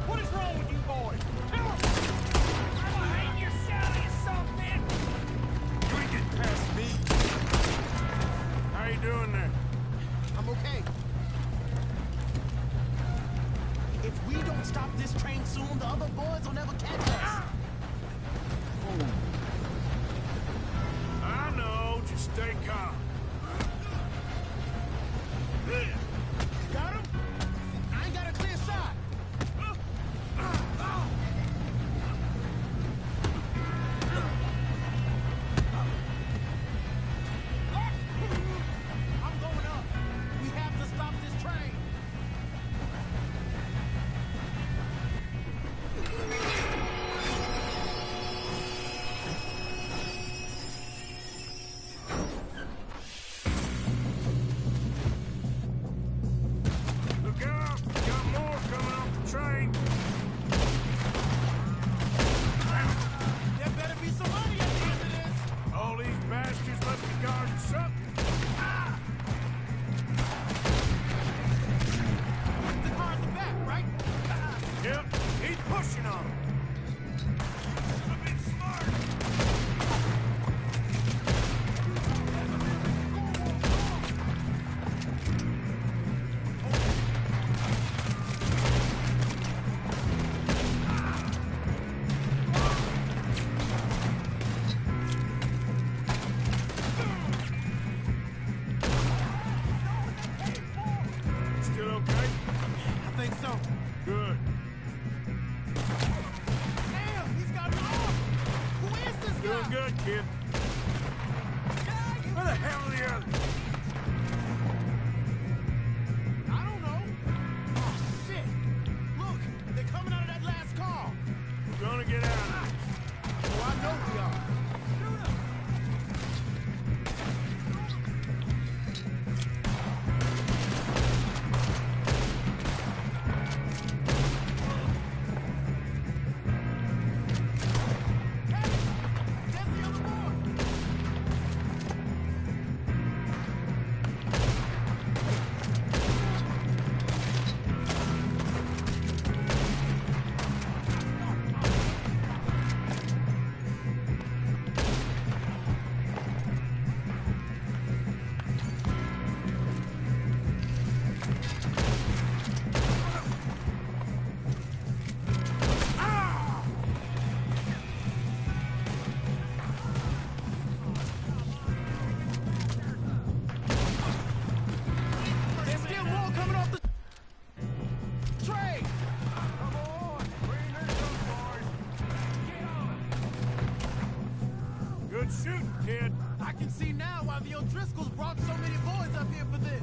What is wrong with you boys? Tell 'em! I'ma hang your Sally or something! You ain't getting past me. How you doing there? I'm okay. If we don't stop this train soon, the other boys will never catch us. I know, just stay calm. Got him? I ain't got a clear shot. I'm going up. We have to stop this train. Look out! Got more coming off the train. There better be some money at the end of this. All these bastards must be guarding something. The car at the back, right? Yep, keep pushing on 'em. Should've been smart. Still okay? I think so. Good. Damn, he's got an arm. Who is this guy? Doing good, kid. Where the hell are the others? I don't know. Oh, shit. Look, they're coming out of that last car. We're gonna get out of this. Oh, I know we are. Hey, there's the other boy. There's still more coming off the train. Come on, bring her some boys. Good shooting, kid. I can see now why the O'Driscolls brought so many boys up here for this.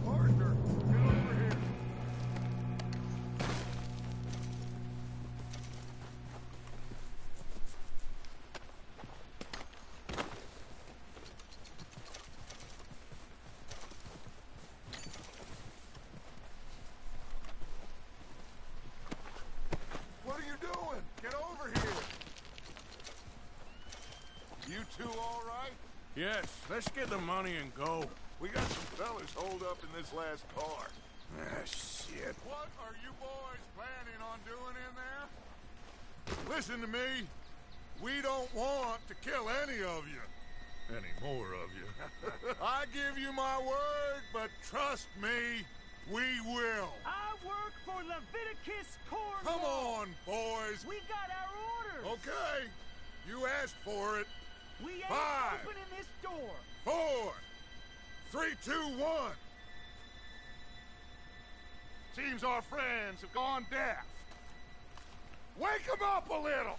Arthur, get over here. What are you doing? Get over here. You two all right? Yes, let's get the money and go. We got some fellas holed up in this last car. Ah, shit. What are you boys planning on doing in there? Listen to me. We don't want to kill any of you. Any more of you. I give you my word, but trust me, we will. I work for Leviticus Cornwall. Come on, boys. We got our orders. Okay. You asked for it. We ain't 5, opening this door. 4, 3, 2, 1. Seems our friends have gone deaf. Wake them up a little.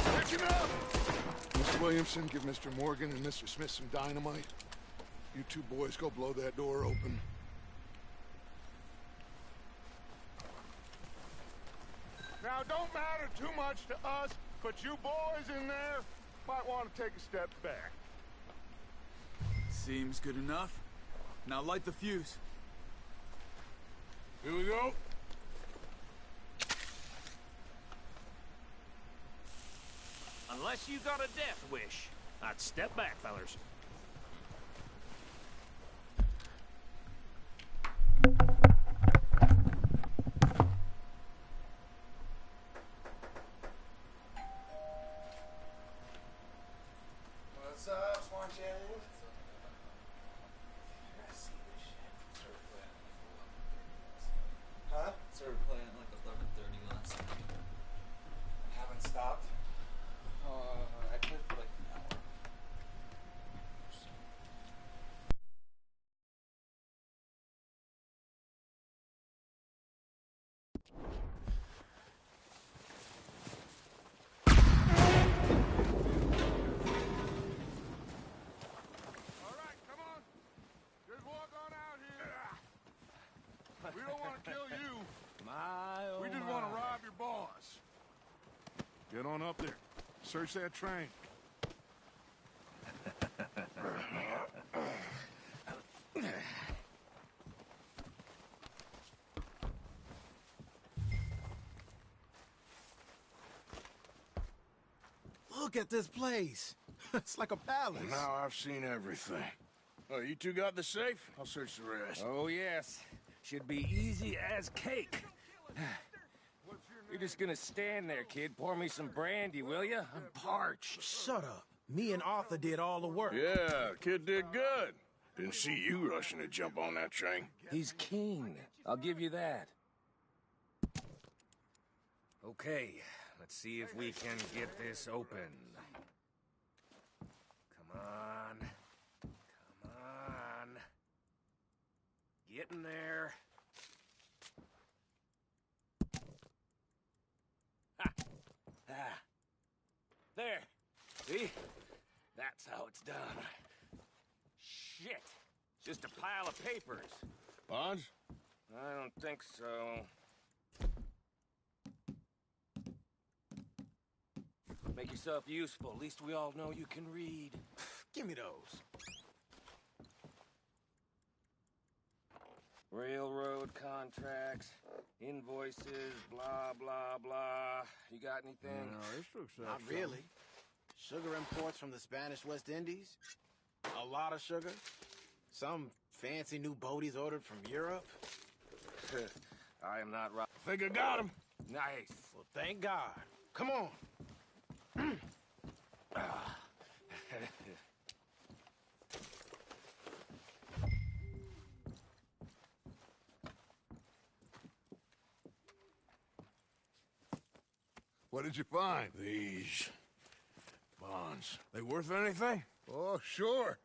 Catching up. Mr. Williamson, give Mr. Morgan and Mr. Smith some dynamite. You two boys go blow that door open. Now, don't matter too much to us, but you boys in there might want to take a step back. Seems good enough. Now light the fuse. Here we go. Unless you got a death wish, I'd step back, fellers. What's up, Swanchan? Huh? Started playing at like 11:30 last night. Haven't stopped. I played for like an hour. All right, come on. Just walk on out here. We don't want to kill you. We just want to rob your boss. Get on up there. Search that train. Look at this place. It's like a palace. Now I've seen everything. Oh, you two got the safe? I'll search the rest. Oh, yes. Should be easy as cake. You're just gonna stand there, kid. Pour me some brandy, will you? I'm parched. Shut up. Me and Arthur did all the work. Yeah, kid did good. Didn't see you rushing to jump on that train. He's keen. I'll give you that. Okay, let's see if we can get this open. Come on. Come on. Get in there. Ha! Ah. There. See? That's how it's done. Shit. Just a pile of papers. Bonds? I don't think so. Make yourself useful. At least we all know you can read. Give me those. Railroad contracts, invoices, blah, blah, blah. You got anything? this looks like Not really. Sugar imports from the Spanish West Indies. A lot of sugar. Some fancy new boaties ordered from Europe. I am not right. Think I got him. Nice. Well, thank God. Come on. What did you find? These bonds. They worth anything? Oh, sure.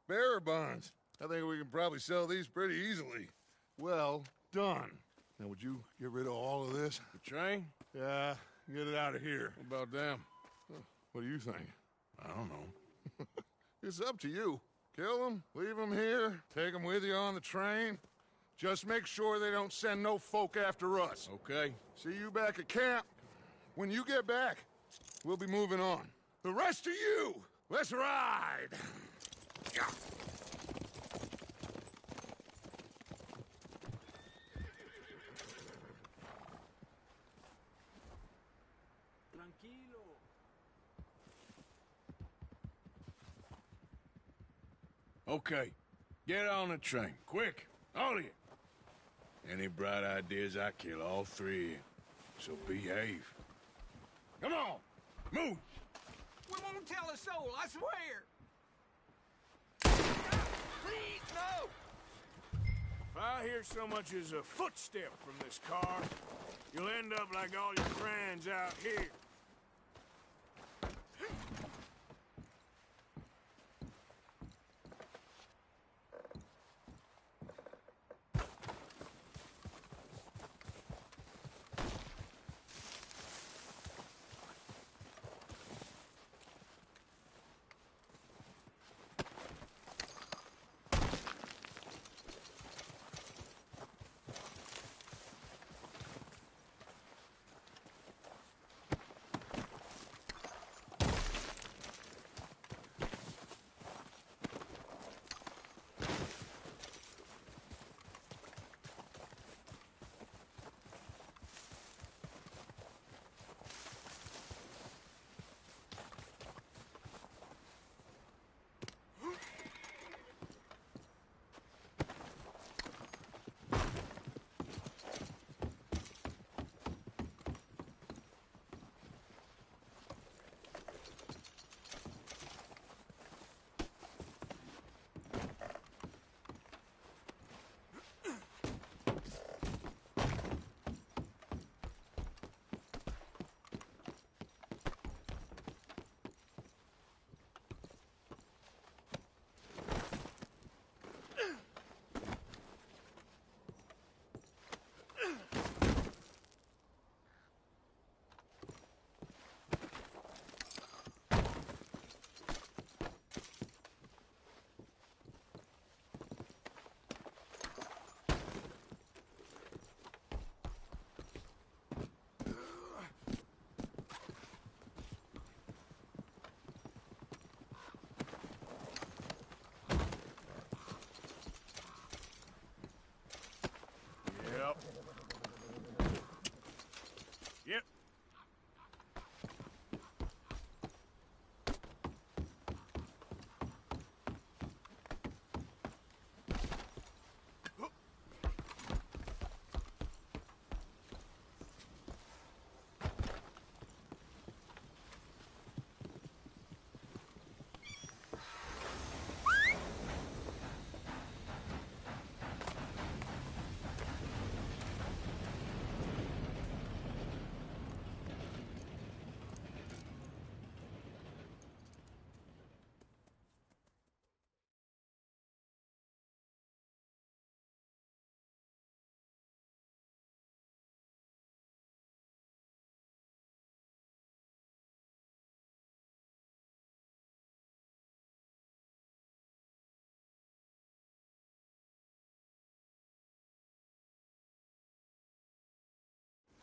Bearer bonds. I think we can probably sell these pretty easily. Well done. Now, would you get rid of all of this? The train? Yeah, get it out of here. What about them? What do you think? I don't know. It's up to you. Kill them, leave them here, take them with you on the train. Just make sure they don't send no folk after us. Okay. See you back at camp. When you get back, we'll be moving on. The rest of you, let's ride! Yeah. tranquilo. Okay, get on the train, quick, all of you. Any bright ideas, I kill all three of you. So behave. Come on, move! We won't tell a soul, I swear! Please, no! If I hear so much as a footstep from this car, you'll end up like all your friends out here. Yep.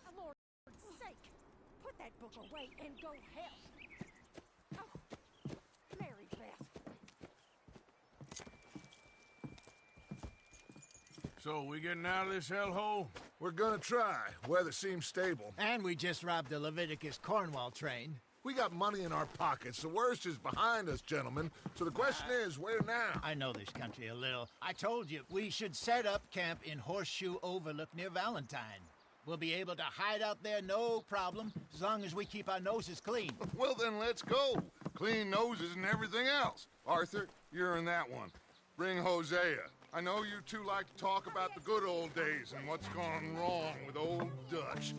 For Lord's sake, put that book away and go help. Oh, Mary Beth. So, we getting out of this hellhole? We're gonna try. Weather seems stable. And we just robbed the Leviticus Cornwall train. We got money in our pockets. The worst is behind us, gentlemen. So the question is, where now? I know this country a little. I told you, we should set up camp in Horseshoe Overlook near Valentine. We'll be able to hide out there no problem, as long as we keep our noses clean. Well, then let's go. Clean noses and everything else. Arthur, you're in that one. Bring Hosea. I know you two like to talk about the good old days and what's gone wrong with old Dutch.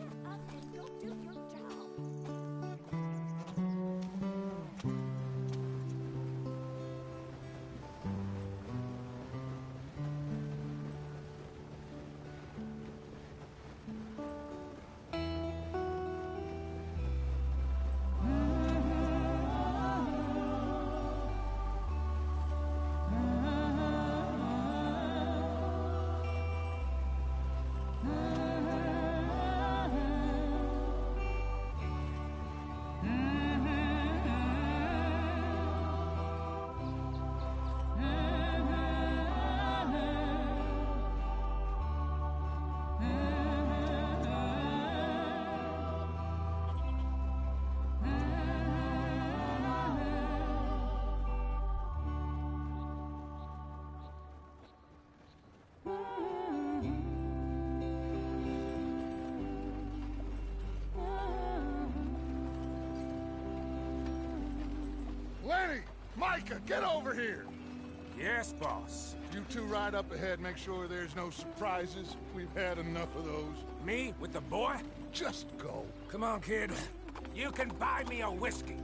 Micah, get over here! Yes, boss. You two ride up ahead, make sure there's no surprises. We've had enough of those. Me with the boy? Just go. Come on, kid. You can buy me a whiskey.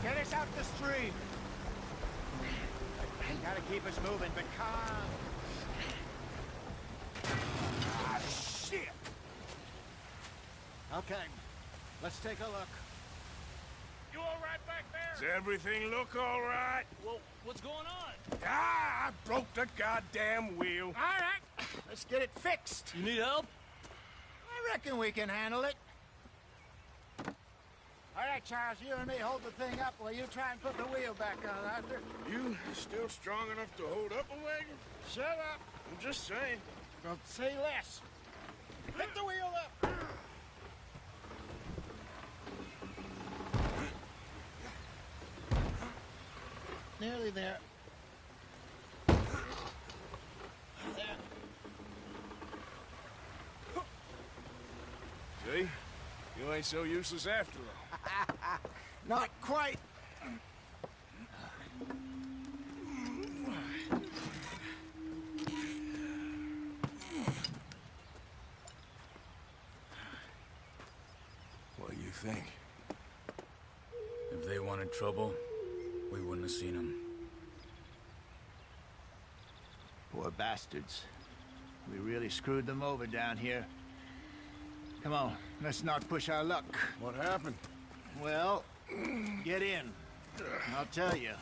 Get us out the stream. Gotta keep us moving, but calm. Ah, shit! Okay, let's take a look. You all right back there? Does everything look all right? Well, what's going on? Ah, I broke the goddamn wheel. All right, let's get it fixed. You need help? I reckon we can handle it. All right, Charles, you and me hold the thing up while you try and put the wheel back on, Arthur. You still strong enough to hold up a wagon? Shut up. I'm just saying. Don't say less. Pick the wheel up. Nearly there. There. See? You ain't so useless after all. Not quite. What do you think? If they wanted trouble, we wouldn't have seen them. Poor bastards. We really screwed them over down here. Come on, let's not push our luck. What happened? Well, get in. I'll tell you.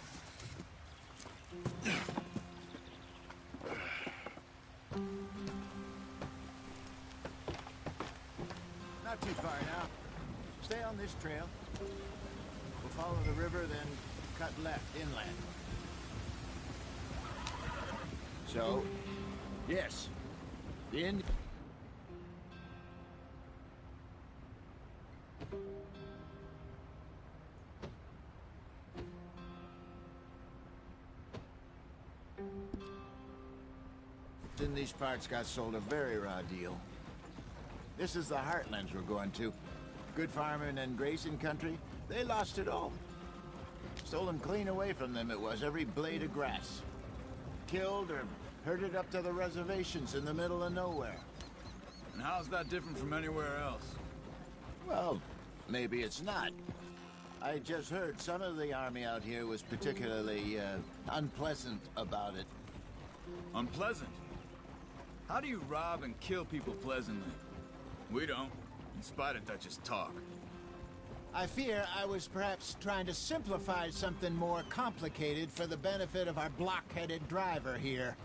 Not too far now. Stay on this trail. We'll follow the river, then cut left inland. So, yes, the in these parts got sold a very raw deal. This is the heartlands we're going to. Good farming and grazing country, they lost it all. Stolen clean away from them it was, every blade of grass. Killed or herded up to the reservations in the middle of nowhere. And how's that different from anywhere else? Well, maybe it's not. I just heard some of the army out here was particularly, unpleasant about it. Unpleasant? How do you rob and kill people pleasantly? We don't, in spite of Dutch's talk. I fear I was perhaps trying to simplify something more complicated for the benefit of our block-headed driver here.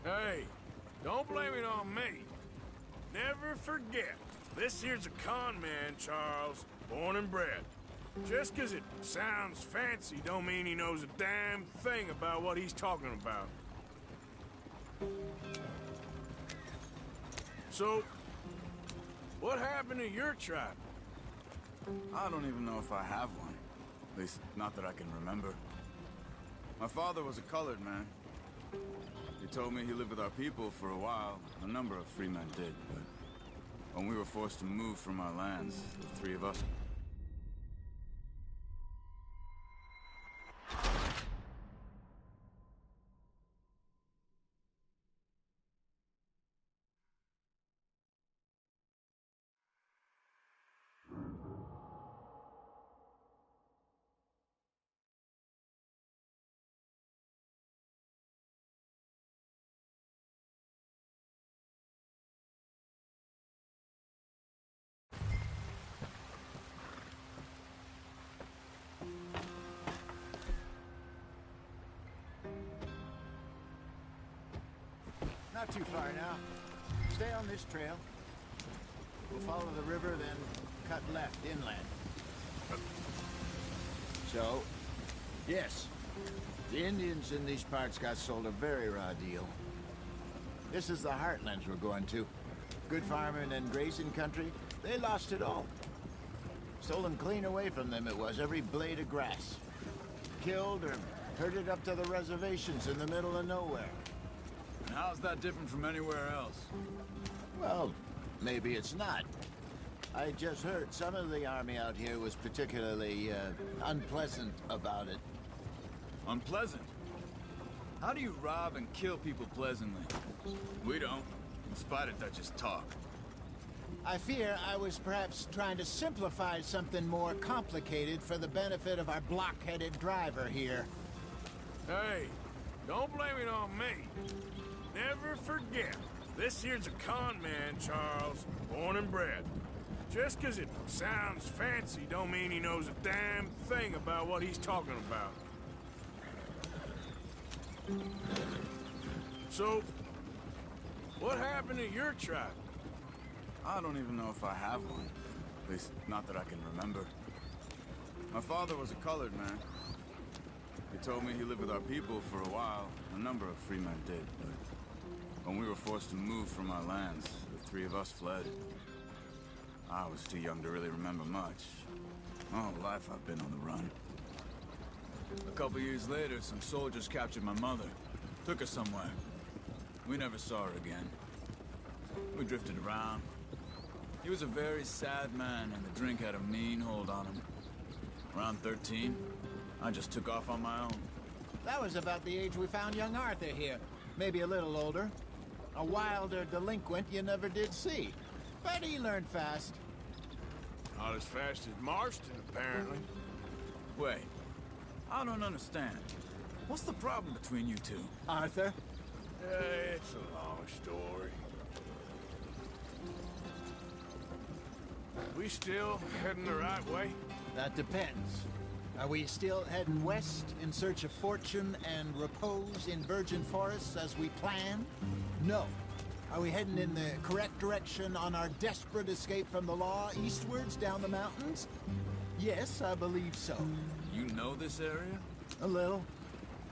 Hey, don't blame it on me. Never forget, this here's a con man, Charles, born and bred. Just 'cause it sounds fancy don't mean he knows a damn thing about what he's talking about. So, what happened to your tribe? I don't even know if I have one. At least, not that I can remember. My father was a colored man. He told me he lived with our people for a while. A number of free men did, but when we were forced to move from our lands, the three of us... Not too far now. stay on this trail. We'll follow the river, then cut left inland. So, yes, the Indians in these parts got sold a very raw deal. This is the heartlands we're going to. Good farming and grazing country, they lost it all. Stolen clean away from them it was, every blade of grass. Killed or herded up to the reservations in the middle of nowhere. And how's that different from anywhere else? Well, maybe it's not. I just heard some of the army out here was particularly, unpleasant about it. Unpleasant? How do you rob and kill people pleasantly? We don't, in spite of Dutch's talk. I fear I was perhaps trying to simplify something more complicated for the benefit of our block-headed driver here. Hey, don't blame it on me. Never forget, this here's a con man, Charles, born and bred. Just 'cause it sounds fancy don't mean he knows a damn thing about what he's talking about. So, what happened to your tribe? I don't even know if I have one. At least, not that I can remember. My father was a colored man. He told me he lived with our people for a while. A number of free men did, but when we were forced to move from our lands, the three of us fled. I was too young to really remember much. My whole life I've been on the run. A couple years later, some soldiers captured my mother. Took her somewhere. We never saw her again. We drifted around. He was a very sad man, and the drink had a mean hold on him. Around 13, I just took off on my own. That was about the age we found young Arthur here. Maybe a little older. A wilder delinquent you never did see. But he learned fast. Not as fast as Marston, apparently. Wait, I don't understand. What's the problem between you two? Arthur? It's a long story. We still heading the right way? That depends. Are we still heading west in search of fortune and repose in virgin forests as we planned? No. Are we heading in the correct direction on our desperate escape from the law eastwards down the mountains? Yes, I believe so. You know this area? A little.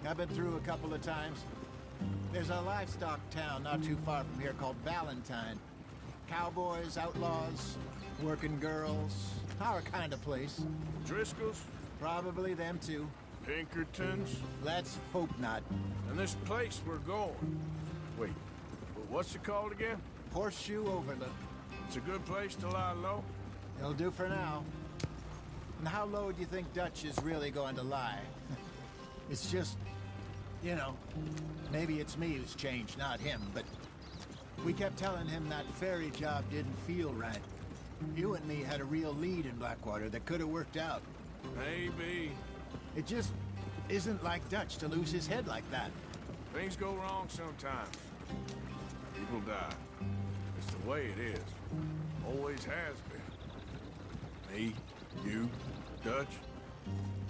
I've been through a couple of times. There's a livestock town not too far from here called Valentine. Cowboys, outlaws, working girls, our kind of place. Driscoll's? Probably them too. Pinkertons? Let's hope not. And this place we're going. Wait, what's it called again? Horseshoe Overlook. It's a good place to lie low? It'll do for now. And how low do you think Dutch is really going to lie? It's just, you know, maybe it's me who's changed, not him, but we kept telling him that ferry job didn't feel right. You and me had a real lead in Blackwater that could have worked out. Maybe. It just isn't like Dutch to lose his head like that. Things go wrong sometimes. People die. It's the way it is. Always has been. Me, you, Dutch.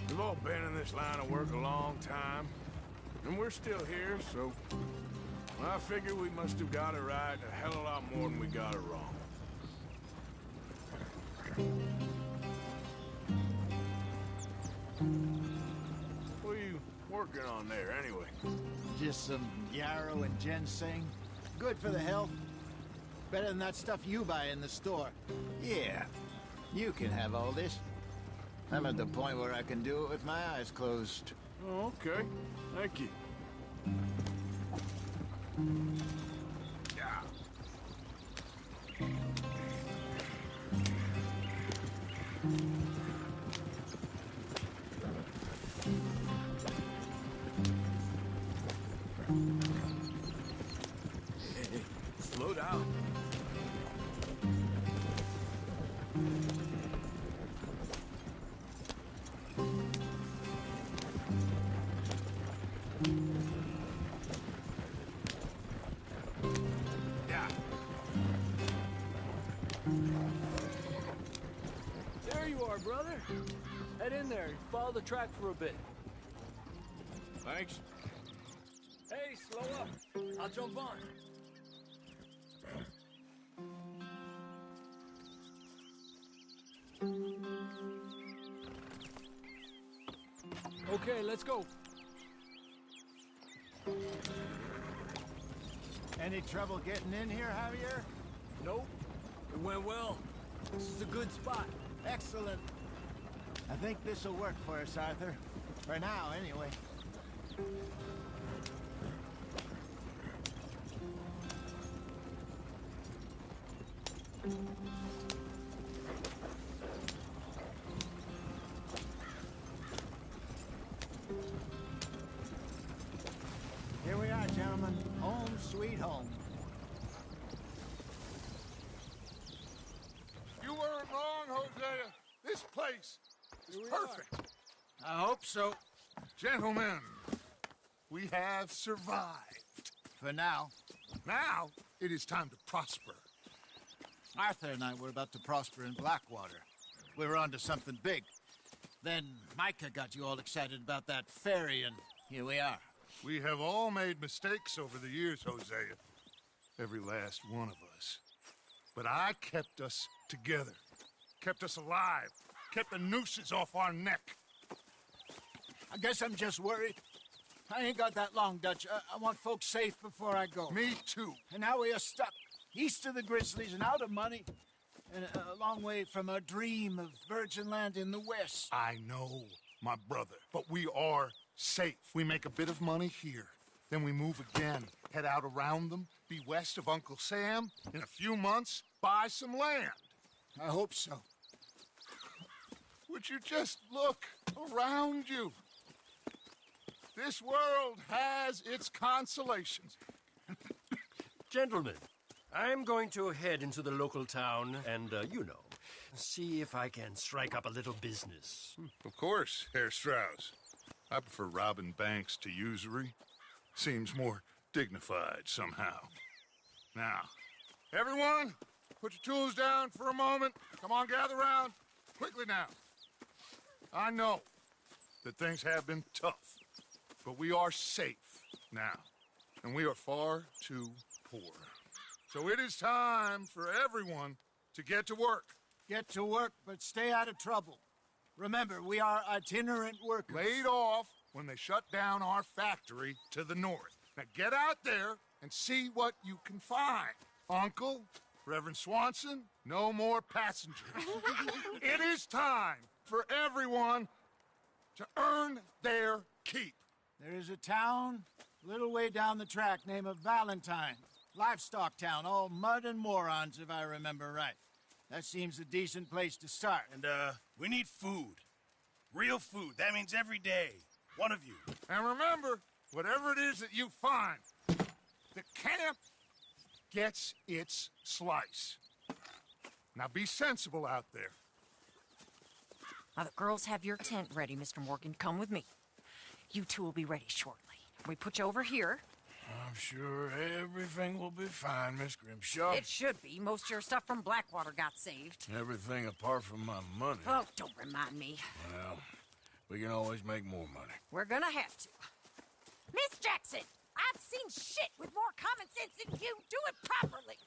We've all been in this line of work a long time. And we're still here, so I figure we must have got it right a hell of a lot more than we got it wrong. What are you working on there, anyway? Just some yarrow and ginseng. Good for the health. Better than that stuff you buy in the store. Yeah, you can have all this. I'm at the point where I can do it with my eyes closed. Oh, okay. Thank you. Yeah. Hey, slow down. Yeah. There you are, brother. Head in there and follow the track for a bit. Thanks. Hey, slow up. I'll jump on. Okay, let's go. Any trouble getting in here, Javier? Nope. It went well. This is a good spot. Excellent. I think this'll work for us, Arthur. For now, anyway. Here we are, gentlemen. Home sweet home. You weren't wrong, Hosea. This place is perfect. I hope so. Gentlemen, we have survived. For now. Now, it is time to prosper. Arthur and I were about to prosper in Blackwater. We were onto something big. Then Micah got you all excited about that ferry, and here we are. We have all made mistakes over the years, Hosea. Every last one of us. But I kept us together. Kept us alive. Kept the nooses off our neck. I guess I'm just worried. I ain't got that long, Dutch. I want folks safe before I go. Me too. And now we are stuck. East of the Grizzlies and out of money. And a long way from a dream of virgin land in the west. I know, my brother. But we are safe. We make a bit of money here. Then we move again. Head out around them. Be west of Uncle Sam. In a few months, buy some land. I hope so. Would you just look around you? This world has its consolations. Gentlemen, I'm going to head into the local town and, see if I can strike up a little business. Of course, Herr Strauss. I prefer robbing banks to usury. Seems more dignified somehow. Now, everyone, put your tools down for a moment. Come on, gather round. Quickly now. I know that things have been tough, but we are safe now, and we are far too poor. So it is time for everyone to get to work. Get to work, but stay out of trouble. Remember, we are itinerant workers. Laid off when they shut down our factory to the north. Now get out there and see what you can find. Uncle, Reverend Swanson, no more passengers. It is time for everyone to earn their keep. There is a town a little way down the track named Valentine. Livestock town, all mud and morons, if I remember right. That seems a decent place to start. And, we need food. Real food. That means every day. One of you. And remember, whatever it is that you find, the camp gets its slice. Now be sensible out there. Now the girls have your tent ready, Mr. Morgan. Come with me. You two will be ready shortly. We put you over here. I'm sure everything will be fine, Miss Grimshaw. It should be. Most of your stuff from Blackwater got saved. Everything apart from my money. Oh, don't remind me. Well, we can always make more money. We're gonna have to. Miss Jackson, I've seen shit with more common sense than you. Do it properly.